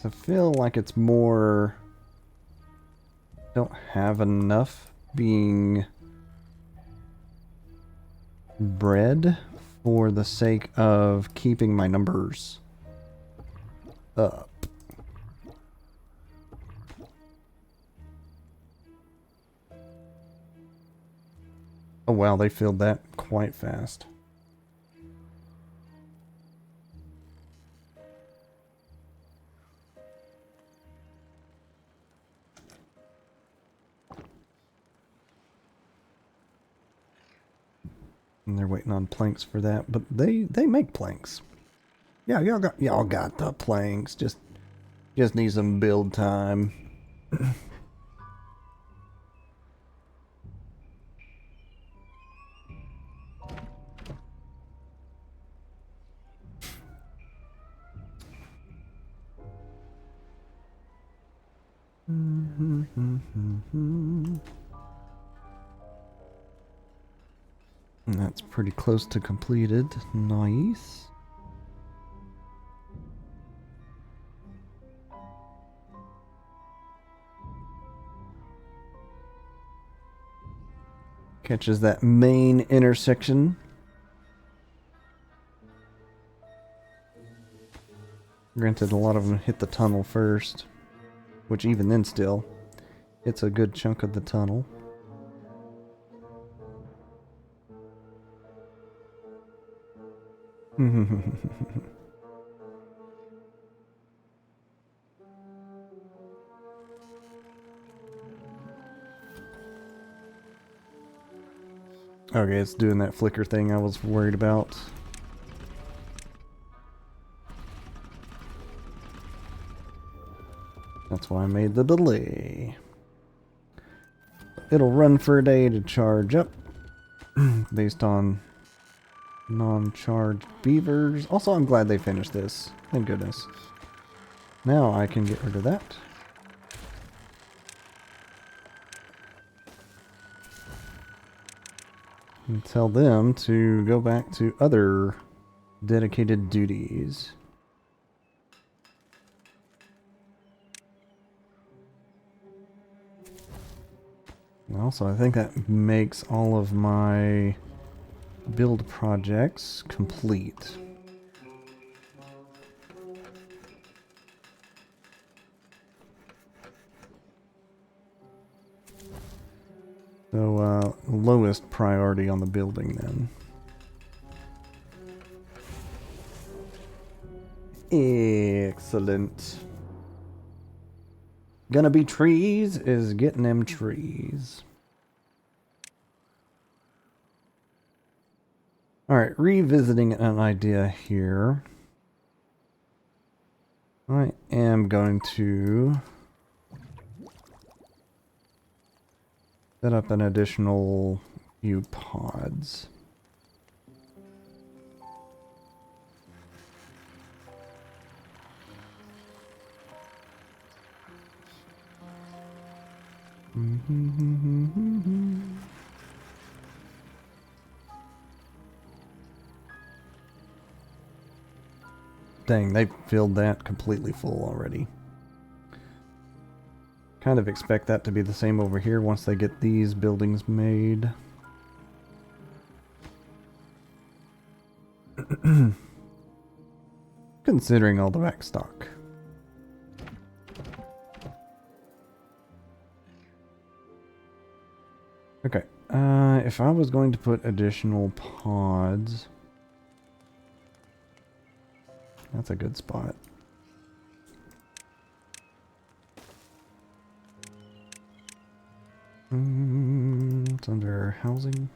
Speaker 1: I feel like it's more... don't have enough being bred for the sake of keeping my numbers up. Oh wow, they filled that quite fast. And they're waiting on planks for that, but they make planks. Yeah, y'all got the planks. Just need some build time. And that's pretty close to completed. Nice. Catches that main intersection. Granted, a lot of them hit the tunnel first, which even then still, it's a good chunk of the tunnel. Okay, it's doing that flicker thing I was worried about. That's why I made the delay. It'll run for a day to charge up based on Non-charged beavers. Also, I'm glad they finished this. Thank goodness. Now I can get rid of that. And tell them to go back to other dedicated duties. Also, I think that makes all of my build projects complete. So, lowest priority on the building then. Excellent. Gonna be trees is getting them trees. Alright, revisiting an idea here. I am going to set up an additional few pods. Dang, they filled that completely full already. Kind of expect that to be the same over here once they get these buildings made. Considering all the back stock. Okay, if I was going to put additional pods, that's a good spot. It's under housing.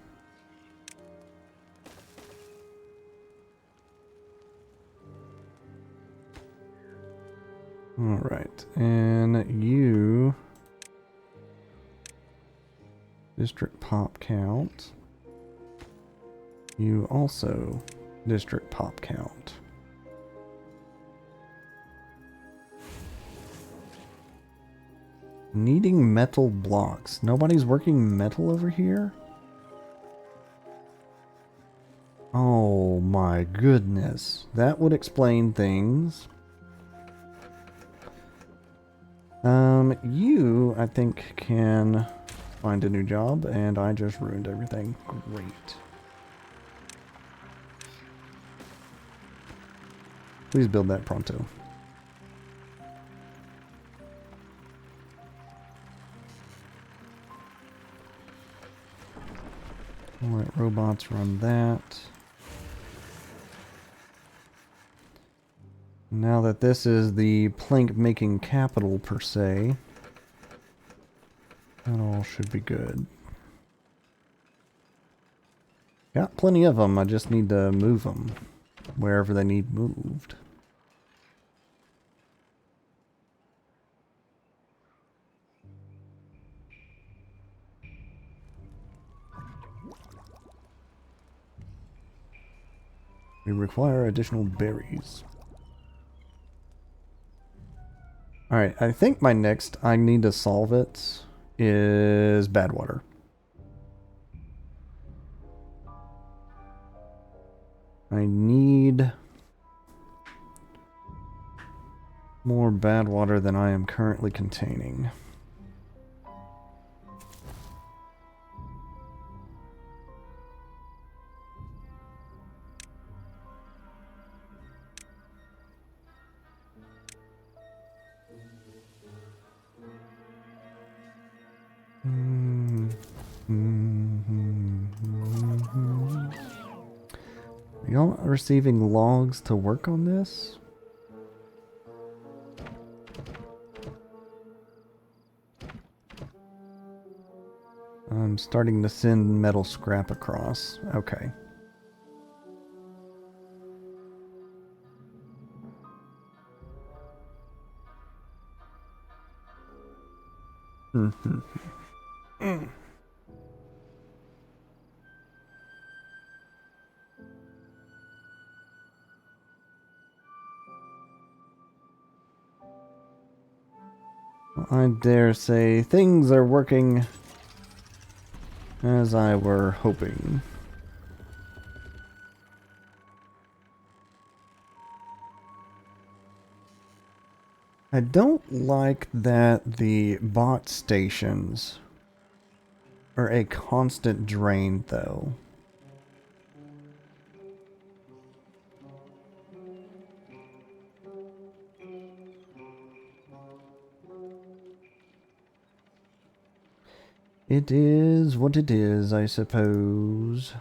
Speaker 1: Alright, and you... District pop count. You also district pop count. Needing metal blocks. Nobody's working metal over here? Oh my goodness. That would explain things. You, I think, can find a new job, and I just ruined everything. Great. Please build that pronto. Alright, robots run that. Now that this is the plank making capital per se, that all should be good. Got plenty of them, I just need to move them wherever they need moved. We require additional berries. Alright, I think my next I need to solve it is bad water. I need more bad water than I am currently containing. Are y'all receiving logs to work on this? I'm starting to send metal scrap across. Okay. I dare say things are working as I were hoping. I don't like that the bot stations are a constant drain, though. It is what it is, I suppose.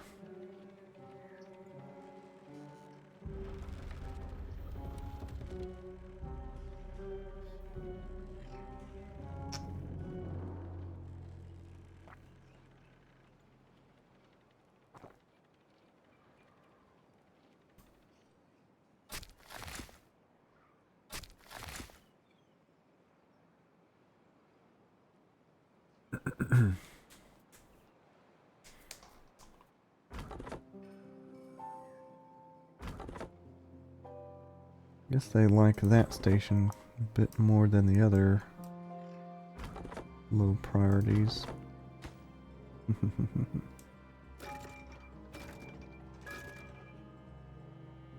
Speaker 1: Guess they like that station a bit more than the other low priorities.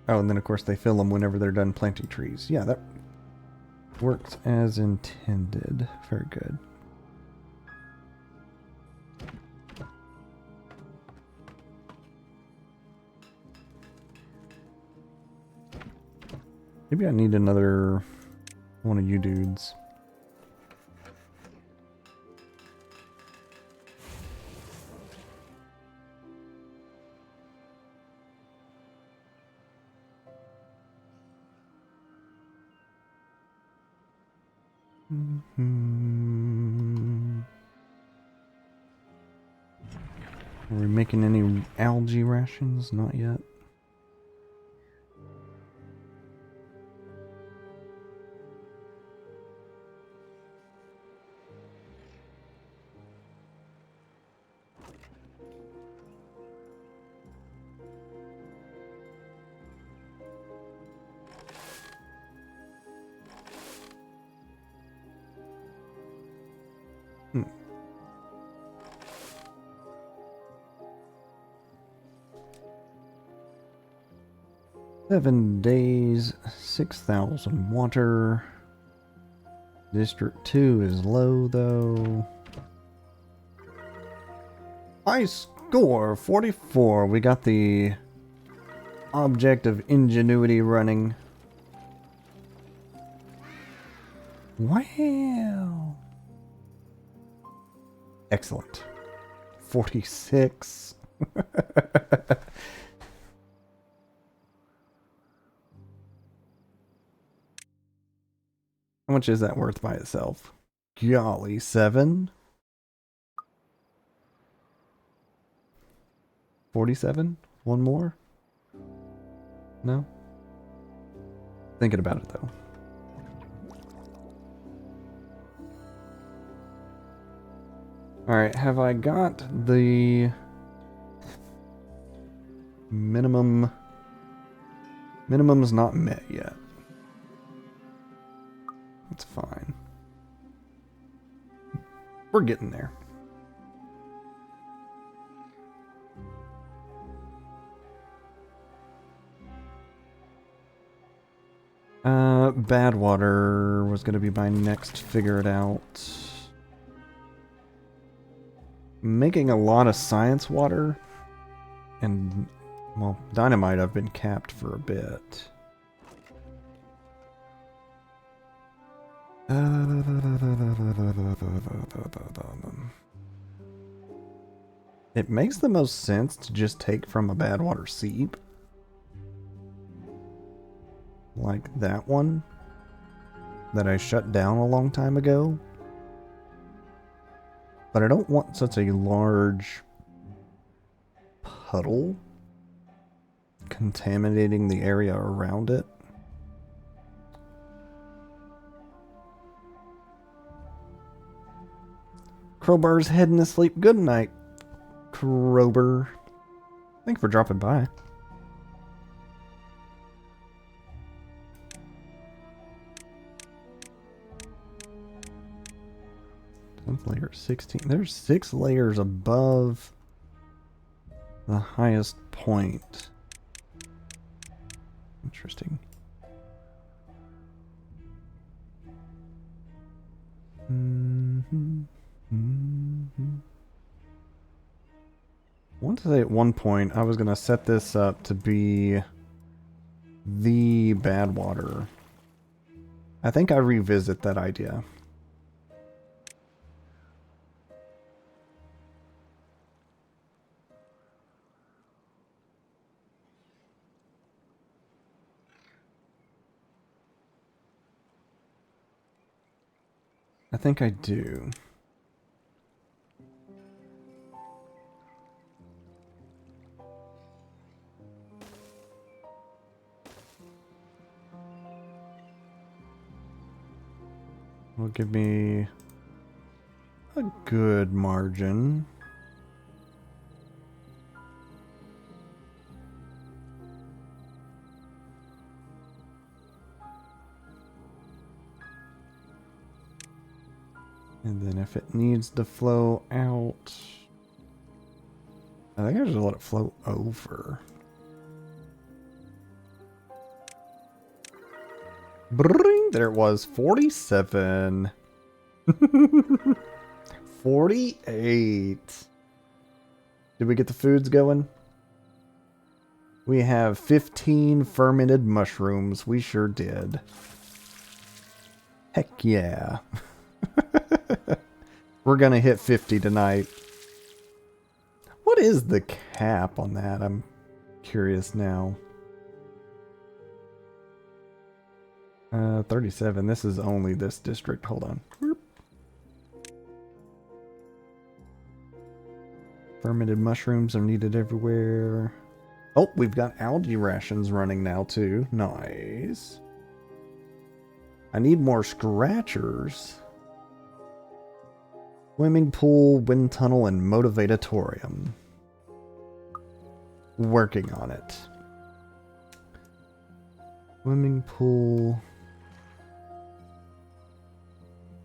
Speaker 1: Oh, and then of course they fill them whenever they're done planting trees. Yeah, that works as intended. Very good. Maybe I need another one of you dudes. Are we making any algae rations? Not yet. Hmm. 7 days, 6,000 water. District 2 is low, though. High score, 44. We got the object of ingenuity running. Wow. Excellent. 46. How much is that worth by itself? Golly, 7? 47? One more? No? Thinking about it, though. Alright, have I got the minimum? Minimum's not met yet. That's fine. We're getting there. Bad water was going to be my next figure it out. Making a lot of science water. And, well, dynamite I've been capped for a bit. It makes the most sense to just take from a bad water seep. Like that one that I shut down a long time ago. But I don't want such a large puddle contaminating the area around it. Crowbar's heading to sleep. Good night, Crowbar. Thank you for dropping by. 14th layer, 16. There's 6 layers above the highest point. Interesting. I want to say at one point I was going to set this up to be the bad water. I think I revisit that idea. I think I do. Will give me a good margin. And then if it needs to flow out, I think I just let it flow over. Bring, there it was, 47. 48. Did we get the foods going? We have 15 fermented mushrooms. We sure did. Heck yeah. We're gonna hit 50 tonight. What is the cap on that? I'm curious now. 37. This is only this district. Hold on. Fermented mushrooms are needed everywhere. Oh, we've got algae rations running now too. Nice. I need more scratchers. Swimming pool, wind tunnel, and motivatorium. Working on it. Swimming pool.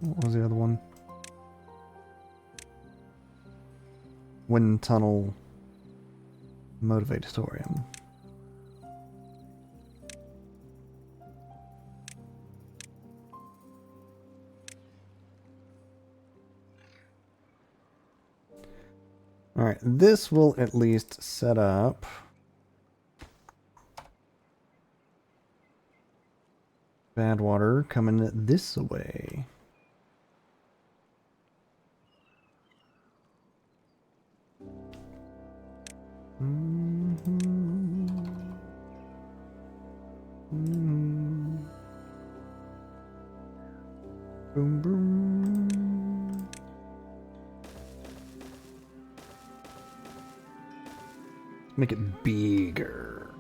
Speaker 1: What was the other one? Wind tunnel, motivatorium. All right, this will at least set up bad water coming this way. Boom, boom. Make it bigger.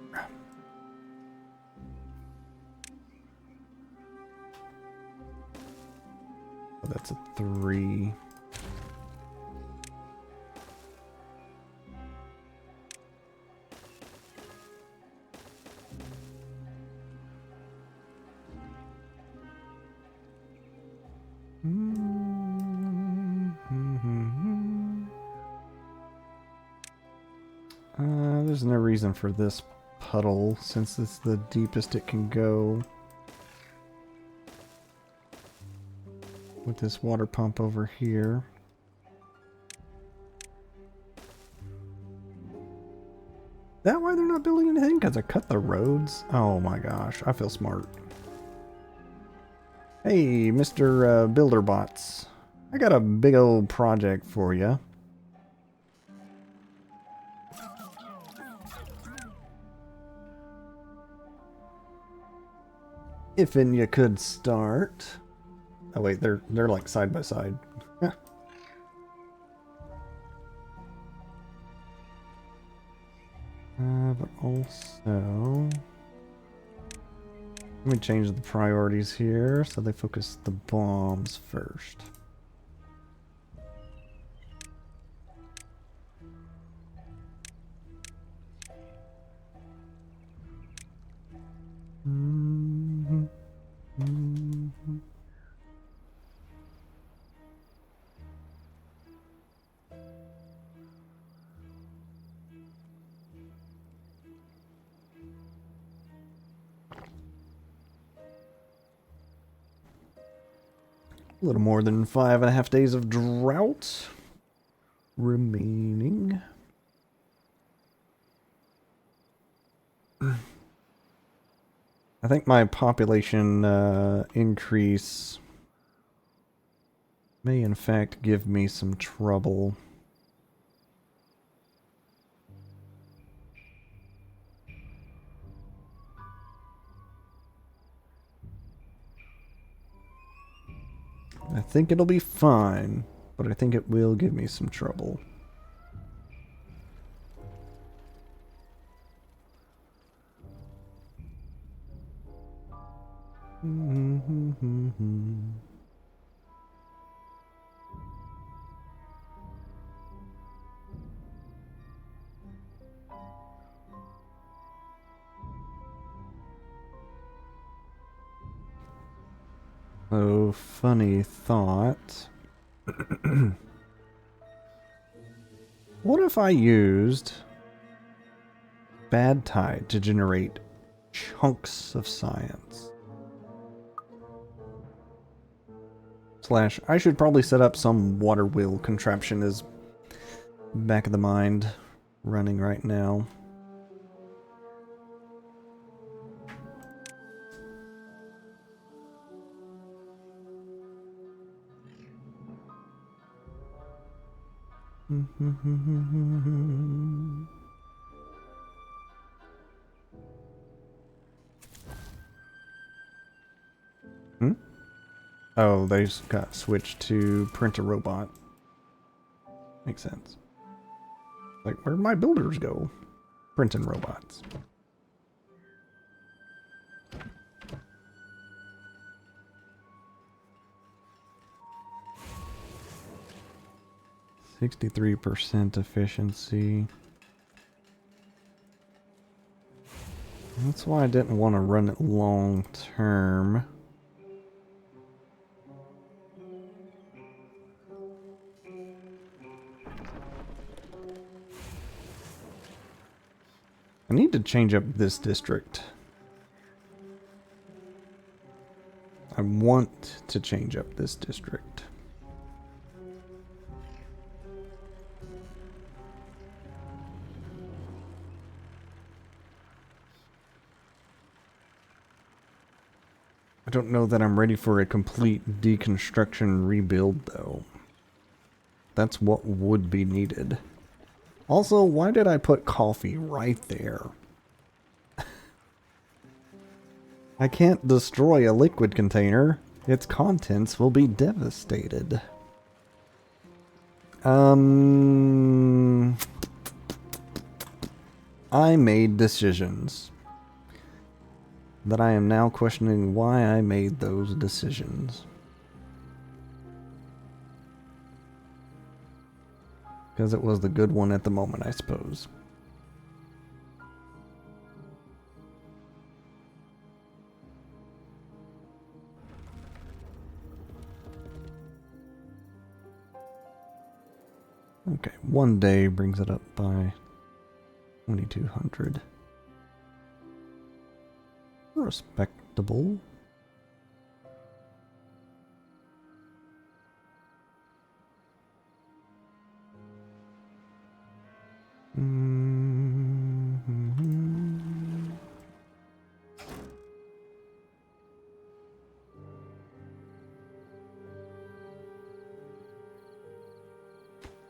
Speaker 1: Oh, that's a 3. There's no reason for this puddle since it's the deepest it can go. With this water pump over here. That why they're not building anything? Because I cut the roads? Oh my gosh, I feel smart. Hey, Mr. Builderbots. I got a big old project for you. If and you could start. Oh wait, they're like side by side. But also, let me change the priorities here so they focus the bombs first. A little more than 5.5 days of drought remaining. I think my population increase may in fact give me some trouble. I think it'll be fine, but I think it will give me some trouble. Oh, funny thought. What if I used Bad Tide to generate chunks of science? Slash, I should probably set up some water wheel contraption as back of the mind running right now. Oh, they got switched to print a robot. Makes sense. Like, where'd my builders go? Printing robots. %63 efficiency. That's why I didn't want to run it long term. I need to change up this district. I want to change up this district. I don't know that I'm ready for a complete deconstruction rebuild, though. That's what would be needed. Also, why did I put coffee right there? I can't destroy a liquid container. Its contents will be devastated. I made decisions that I am now questioning why I made those decisions. Because it was the good one at the moment, I suppose. Okay, 1 day brings it up by 2,200. Respectable.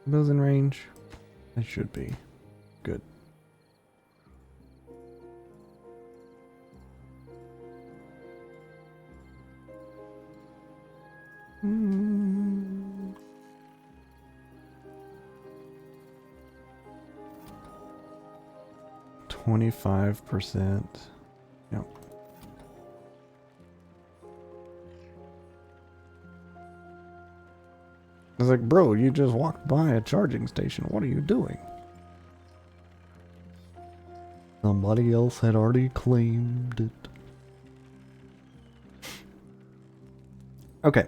Speaker 1: Those in range? They should be. Good. Mm. 25%. Yep. I was like, bro, you just walked by a charging station. What are you doing? Somebody else had already claimed it. Okay.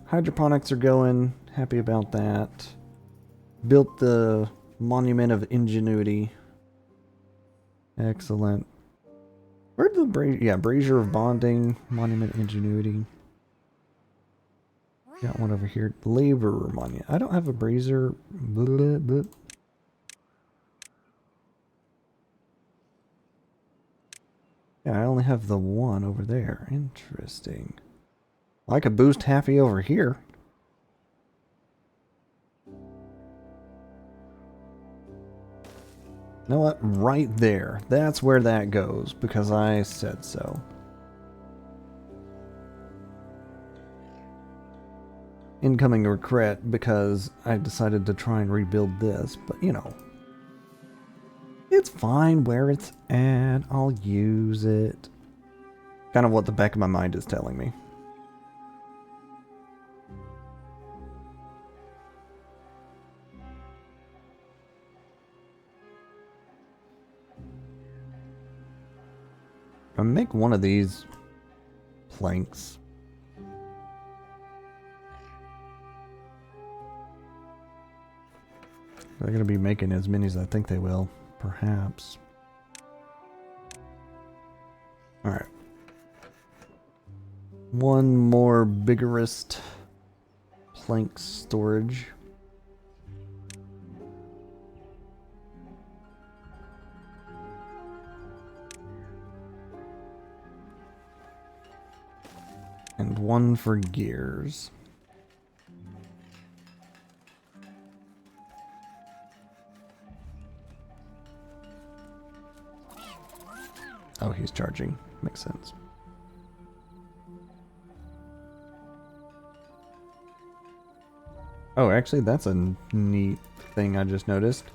Speaker 1: Hydroponics are going. Happy about that. Built the Monument of Ingenuity. Excellent. Where'd the Brazier of Bonding, Monument of Ingenuity? Got one over here. Laborer monument. I don't have a brazier. Blah, blah. Yeah, I only have the one over there. Interesting. Well, I could boost Happy over here. You know what? Right there. That's where that goes, because I said so. Incoming regret because I decided to try and rebuild this, but you know. It's fine where it's at. I'll use it. Kind of what the back of my mind is telling me. I make one of these planks. They're going to be making as many as I think they will. Perhaps. Alright. One more vigorous plank storage. And one for gears. Oh, he's charging. Makes sense. Oh, actually, that's a neat thing I just noticed.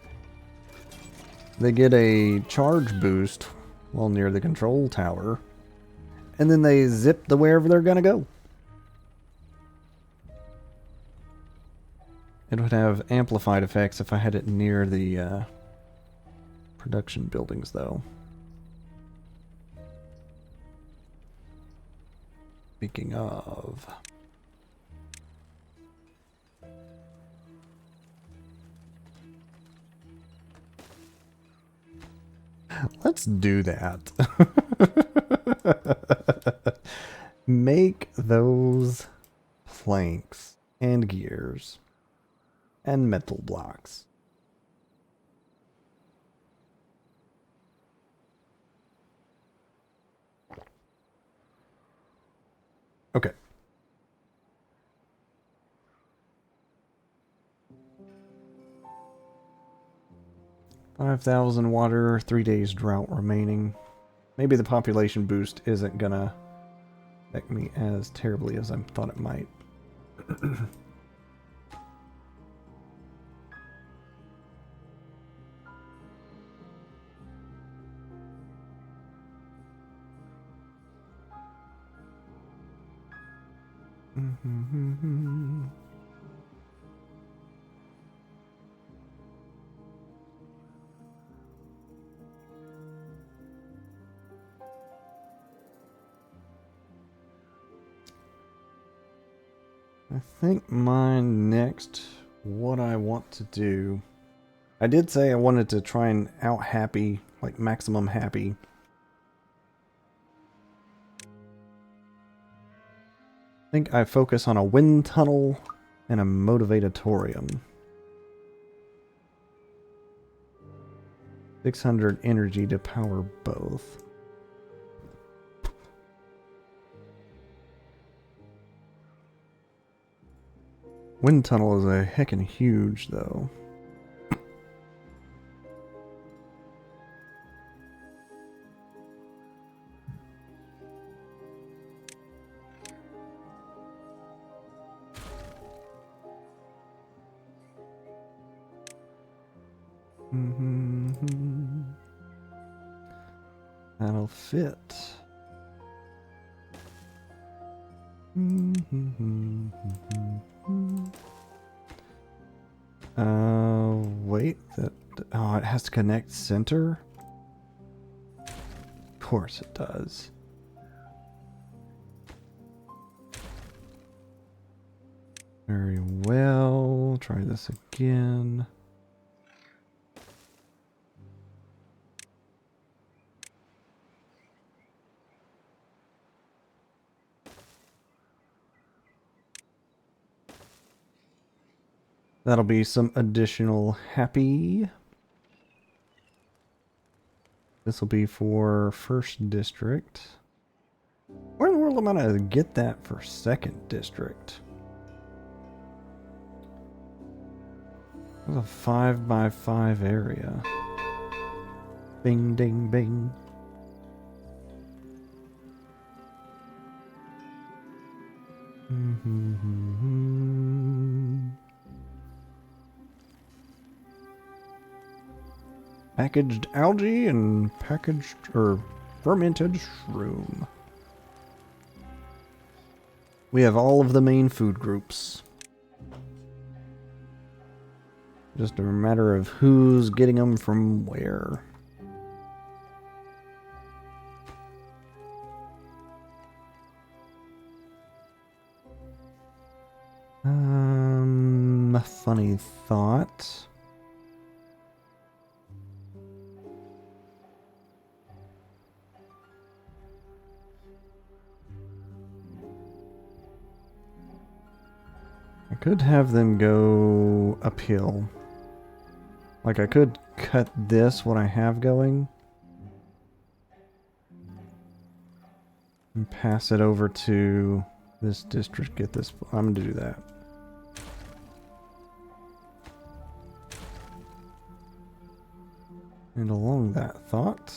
Speaker 1: They get a charge boost while near the control tower, and then they zip to wherever they're gonna go. It would have amplified effects if I had it near the production buildings, though. Speaking of... Let's do that. Make those planks and gears and metal blocks. Okay. $5,000 water, 3 days drought remaining. Maybe the population boost isn't gonna affect me as terribly as I thought it might. I think what I want to do... I did say I wanted to try and out-happy, like maximum happy. I think I focus on a wind tunnel and a motivatorium. 600 energy to power both. Wind tunnel is a heckin' huge, though. That'll fit. Wait. Oh, it has to connect center? Of course it does. Very well. Try this again. That'll be some additional happy. This will be for first district. Where in the world am I gonna get that for second district? It's a 5x5 area. Bing, ding, bing. Packaged algae and packaged or fermented shroom. We have all of the main food groups. Just a matter of who's getting them from where. A funny thought. I could have them go uphill. Like I could cut this, what I have going, and pass it over to this district. Get this. I'm going to do that. And along that thought,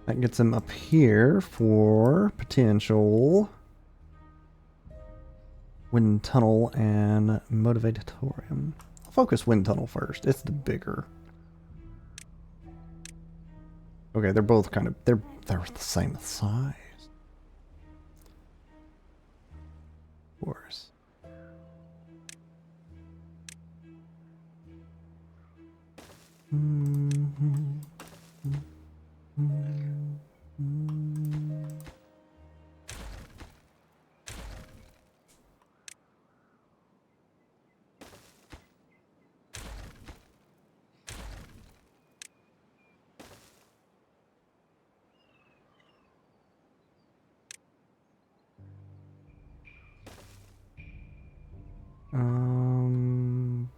Speaker 1: that gets them up here for potential wind tunnel and motivatorium. I'll focus wind tunnel first. It's the bigger. Okay, they're both kind of they're the same size. Of course.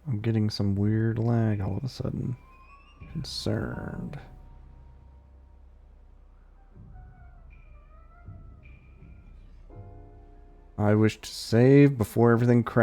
Speaker 1: I'm getting some weird lag all of a sudden. Concerned. I wish to save before everything crashes.